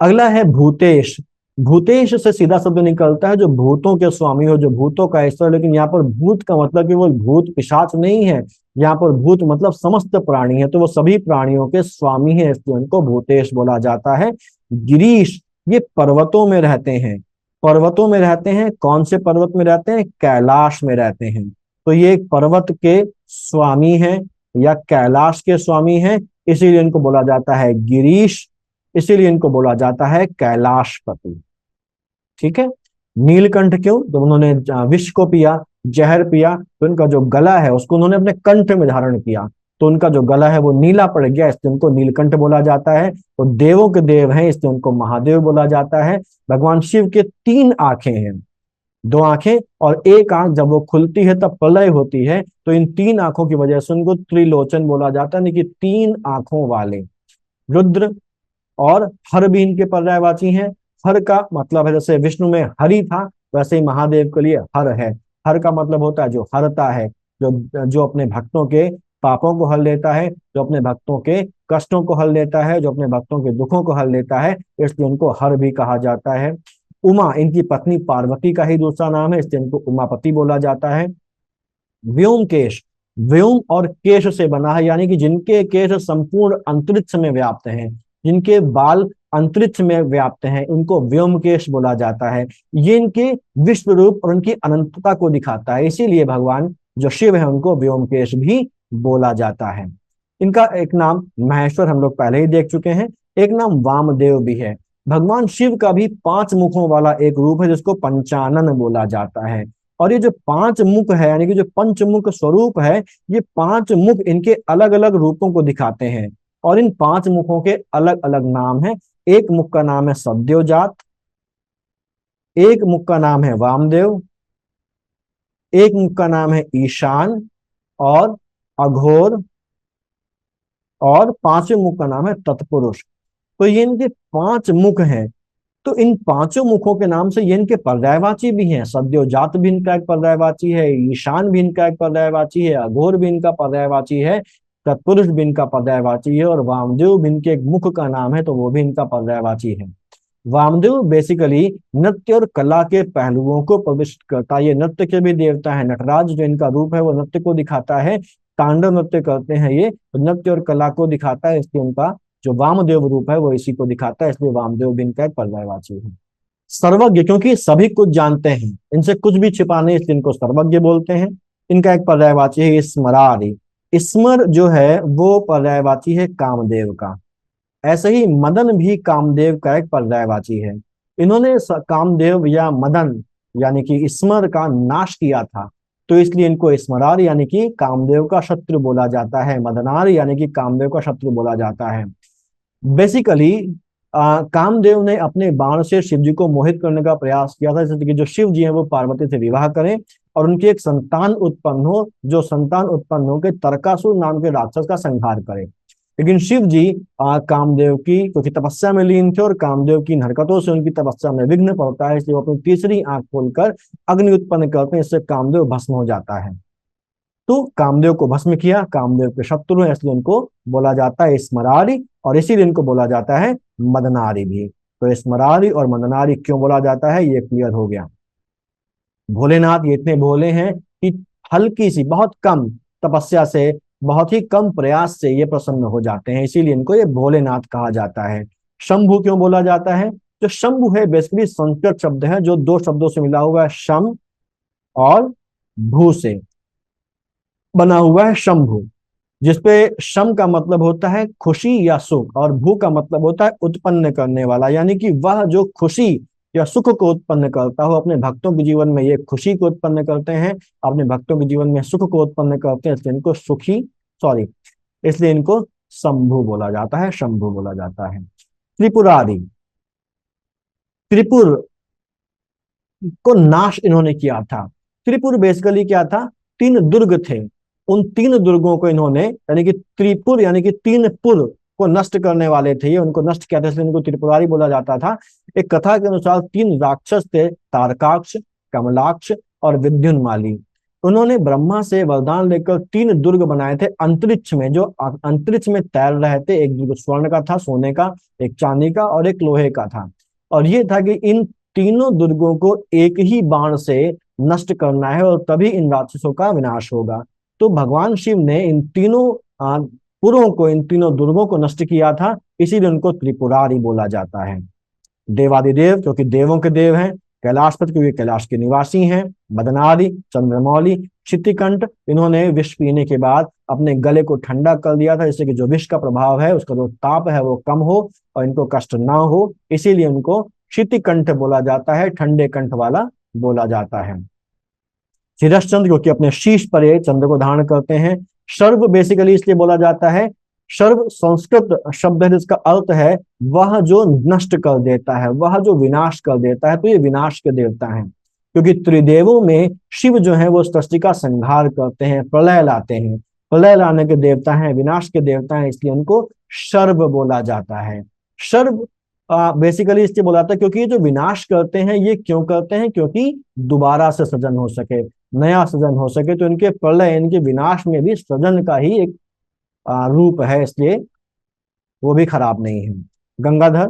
अगला है भूतेश। भूतेश से सीधा शब्द निकलता है जो भूतों के स्वामी हो, जो भूतों का ईश्वर। लेकिन यहाँ पर भूत का मतलब केवल भूत पिशाच नहीं है, यहाँ पर भूत मतलब समस्त प्राणी है, तो वो सभी प्राणियों के स्वामी है, इसलिए उनको भूतेश बोला जाता है। गिरीश, ये पर्वतों में रहते हैं। पर्वतों में रहते हैं, कौन से पर्वत में रहते हैं? कैलाश में रहते हैं। तो ये एक पर्वत के स्वामी हैं या कैलाश के स्वामी हैं, इसीलिए इनको बोला जाता है गिरीश, इसीलिए इनको बोला जाता है कैलाशपति। ठीक है। नीलकंठ क्यों? तो उन्होंने विष को पिया, जहर पिया, तो उनका जो गला है उसको उन्होंने अपने कंठ में धारण किया, तो उनका जो गला है वो नीला पड़ गया, इसलिए उनको नीलकंठ बोला जाता है। तो देवों के देव हैं, इसलिए उनको महादेव बोला जाता है। भगवान शिव के 3 आंखें हैं, 2 आंखें और एक आंख जब वो खुलती है तब प्रलय होती है, तो इन 3 आंखों की वजह से उनको त्रिलोचन बोला जाता है, यानी कि 3 आंखों वाले। रुद्र और हर भी इनके पर्यायवाची हैं। हर का मतलब है, जैसे विष्णु में हरि था वैसे ही महादेव के लिए हर है। हर का मतलब होता है जो हरता है, जो अपने भक्तों के पापों को हल लेता है, जो अपने भक्तों के कष्टों को हल लेता है, जो अपने भक्तों के दुखों को हल लेता है, इसलिए उनको हर भी कहा जाता है। उमा इनकी पत्नी पार्वती का ही दूसरा नाम है, इसलिए इनको उमापति बोला जाता है। व्योमकेश, व्योम और केश से बना है, यानी कि जिनके केश संपूर्ण अंतरिक्ष में व्याप्त हैं, जिनके बाल अंतरिक्ष में व्याप्त हैं, उनको व्योमकेश बोला जाता है। ये इनके विश्व रूप और उनकी अनंतता को दिखाता है, इसीलिए भगवान जो शिव है उनको व्योमकेश भी बोला जाता है। इनका एक नाम महेश्वर हम लोग पहले ही देख चुके हैं, एक नाम वामदेव भी है। भगवान शिव का भी 5 मुखों वाला एक रूप है जिसको पंचानन बोला जाता है। और ये जो 5 मुख है, यानी कि जो पंचमुख स्वरूप है, ये 5 मुख इनके अलग अलग रूपों को दिखाते हैं। और इन 5 मुखों के अलग अलग नाम हैं। एक मुख का नाम है सद्योजात, एक मुख का नाम है वामदेव, एक मुख का नाम है ईशान और अघोर, और 5वें मुख का नाम है तत्पुरुष। तो ये इनके 5 मुख हैं। तो इन 5 मुखों के नाम से ये इनके पर्यायवाची भी हैं। सद्योजात भी इनका एक पर्यायवाची है, ईशान भी इनका एक पर्यायवाची है, अघोर भी इनका पर्यायवाची है, तत्पुरुष भी इनका पर्यायवाची है, और वामदेव भी इनके एक मुख का नाम है, तो वो भी इनका पर्यायवाची है। वामदेव बेसिकली नृत्य और कला के पहलुओं को प्रविष्ट करता है। ये नृत्य के भी देवता है। नटराज जो इनका रूप है वो नृत्य को दिखाता है, तांडव नृत्य करते हैं ये, तो नृत्य और कला को दिखाता है, इसलिए उनका जो वामदेव रूप है वो इसी को दिखाता है, इसलिए वामदेव भी इनका एक पर्यायवाची है। सर्वज्ञ, क्योंकि सभी कुछ जानते हैं, इनसे कुछ भी छिपा नहीं, इसलिए इनको सर्वज्ञ बोलते हैं। इनका एक पर्यायवाची है स्मरारि। स्मर जो है वो पर्यायवाची है कामदेव का। ऐसे ही मदन भी कामदेव का एक पर्यायवाची है। इन्होंने कामदेव या मदन यानी कि स्मर का नाश किया था, तो इसलिए इनको स्मरार यानी कि कामदेव का शत्रु बोला जाता है, मदनार यानी कि कामदेव का शत्रु बोला जाता है। बेसिकली कामदेव ने अपने बाण से शिव जी को मोहित करने का प्रयास किया था, जैसे कि जो शिव जी हैं वो पार्वती से विवाह करें और उनकी एक संतान उत्पन्न हो, जो संतान उत्पन्न हो के तारकासुर नाम के राक्षस का संहार करे। लेकिन शिव जी कामदेव की क्योंकि तपस्या में लीन थे और कामदेव की हरकतों से उनकी तपस्या में विघ्न पड़ता है, इसलिए वो अपनी तीसरी आंख खोलकर अग्नि उत्पन्न करते हैं, इससे कामदेव भस्म हो जाता है। तो कामदेव को भस्म किया, कामदेव के शत्रु हैं, इसलिए इनको बोला जाता है स्मरारी, और इसीलिए इनको बोला जाता है मदनारी भी। तो स्मरारी और मदनारी क्यों बोला जाता है ये क्लियर हो गया। भोलेनाथ ये इतने भोले हैं कि हल्की सी बहुत कम तपस्या से, बहुत ही कम प्रयास से ये प्रसन्न हो जाते हैं, इसीलिए इनको ये भोलेनाथ कहा जाता है। शंभु क्यों बोला जाता है? जो शंभु है बेसिकली संस्कृत शब्द है जो 2 शब्दों से मिला हुआ है, शम और भू से बना हुआ है शंभु, जिसपे शम का मतलब होता है खुशी या सुख और भू का मतलब होता है उत्पन्न करने वाला, यानी कि वह जो खुशी या सुख को उत्पन्न करता हो। अपने भक्तों के जीवन में ये खुशी को उत्पन्न करते हैं, अपने भक्तों के जीवन में सुख को उत्पन्न करते हैं, इसलिए इनको सुखी सॉरी इसलिए इनको शंभु बोला जाता है, शंभु बोला जाता है। त्रिपुरारी, त्रिपुर को नाश इन्होंने किया था। त्रिपुर बेसिकली क्या था? 3 दुर्ग थे। उन 3 दुर्गों को इन्होंने यानी कि त्रिपुर यानी कि 3 पुर को नष्ट करने वाले थे, ये उनको नष्ट किया था, इसलिए इनको त्रिपुरारी बोला जाता था। एक कथा के अनुसार 3 राक्षस थे, तारकाक्ष, कमलाक्ष और विद्युन्माली। उन्होंने ब्रह्मा से वरदान लेकर 3 दुर्ग बनाए थे अंतरिक्ष में, जो अंतरिक्ष में तैर रहे थे। एक दुर्ग स्वर्ण का था, सोने का, एक चांदी का और एक लोहे का था। और ये था कि इन तीनों दुर्गों को एक ही बाण से नष्ट करना है और तभी इन राक्षसों का विनाश होगा। तो भगवान शिव ने इन तीनों पुरों को, इन तीनों दुर्गों को नष्ट किया था, इसीलिए उनको त्रिपुरारी बोला जाता है। देवादिदेव क्योंकि देवों के देव हैं, कैलाशपति क्योंकि कैलाश के निवासी हैं, मदनारी, चंद्रमौली, क्षितिकंठ, इन्होंने विष पीने के बाद अपने गले को ठंडा कर दिया था, जिससे कि जो विष का प्रभाव है उसका जो ताप है वो कम हो और इनको कष्ट ना हो, इसीलिए उनको क्षितिकंठ बोला जाता है, ठंडे कंठ वाला बोला जाता है। शिरश्चंद्र क्योंकि अपने शीश पर ये चंद्र को धारण करते हैं। सर्व बेसिकली इसलिए बोला जाता है, सर्व संस्कृत शब्द है जिसका अर्थ है वह जो नष्ट कर देता है, वह जो विनाश कर देता है, तो ये विनाश के देवता हैं। क्योंकि त्रिदेवों में शिव जो है वो सृष्टि का संहार करते हैं, प्रलय लाते हैं, प्रलय लाने के देवता हैं, विनाश के देवता हैं, इसलिए उनको सर्व बोला जाता है। सर्व बेसिकली इसलिए बोला जाता है क्योंकि ये जो विनाश करते हैं ये क्यों करते हैं? क्योंकि दोबारा से सृजन हो सके, नया सृजन हो सके, तो इनके प्रलय, इनके विनाश में भी सृजन का ही एक रूप है, इसलिए वो भी खराब नहीं है। गंगाधर,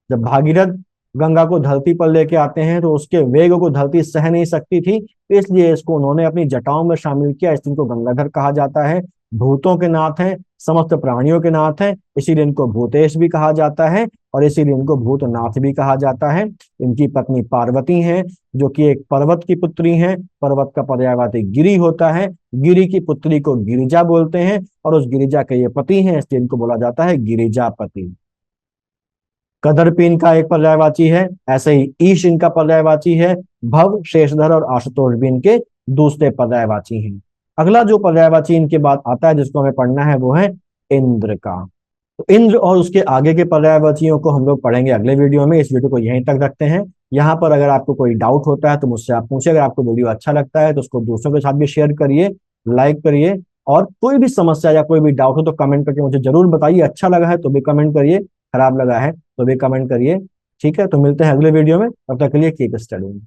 जब भागीरथ गंगा को धरती पर लेके आते हैं तो उसके वेग को धरती सह नहीं सकती थी, इसलिए इसको उन्होंने अपनी जटाओं में शामिल किया, इसलिए इनको गंगाधर कहा जाता है। भूतों के नाथ हैं, समस्त प्राणियों के नाथ हैं, इसीलिए इनको भूतेश भी कहा जाता है और इसीलिए इनको भूतनाथ भी कहा जाता है। इनकी पत्नी पार्वती हैं जो कि एक पर्वत की पुत्री हैं। पर्वत का पर्यायवाची गिरी होता है, गिरी की पुत्री को गिरिजा बोलते हैं और उस गिरिजा के ये पति हैं, इसलिए इनको बोला जाता है गिरिजापति। कदर्पी इनका एक पर्यायवाची है, ऐसे ही ईश इनका पर्यायवाची है। भव, शेषधर और आशुतोष भी इनके दूसरे पर्यायवाची हैं। अगला जो पर्यायवाची इनके बाद आता है जिसको हमें पढ़ना है वो है इंद्र का। तो इंद्र और उसके आगे के पर्यायवाचियों को हम लोग पढ़ेंगे अगले वीडियो में। इस वीडियो को यहीं तक रखते हैं। यहाँ पर अगर आपको कोई डाउट होता है तो मुझसे आप पूछिए। अगर आपको वीडियो अच्छा लगता है तो उसको दूसरों के साथ भी शेयर करिए, लाइक करिए। और कोई भी समस्या या कोई भी डाउट हो तो कमेंट करके मुझे जरूर बताइए। अच्छा लगा है तो भी कमेंट करिए, खराब लगा है तो भी कमेंट करिए। ठीक है, तो मिलते हैं अगले वीडियो में। तब तक के लिए कीप स्टडिंग।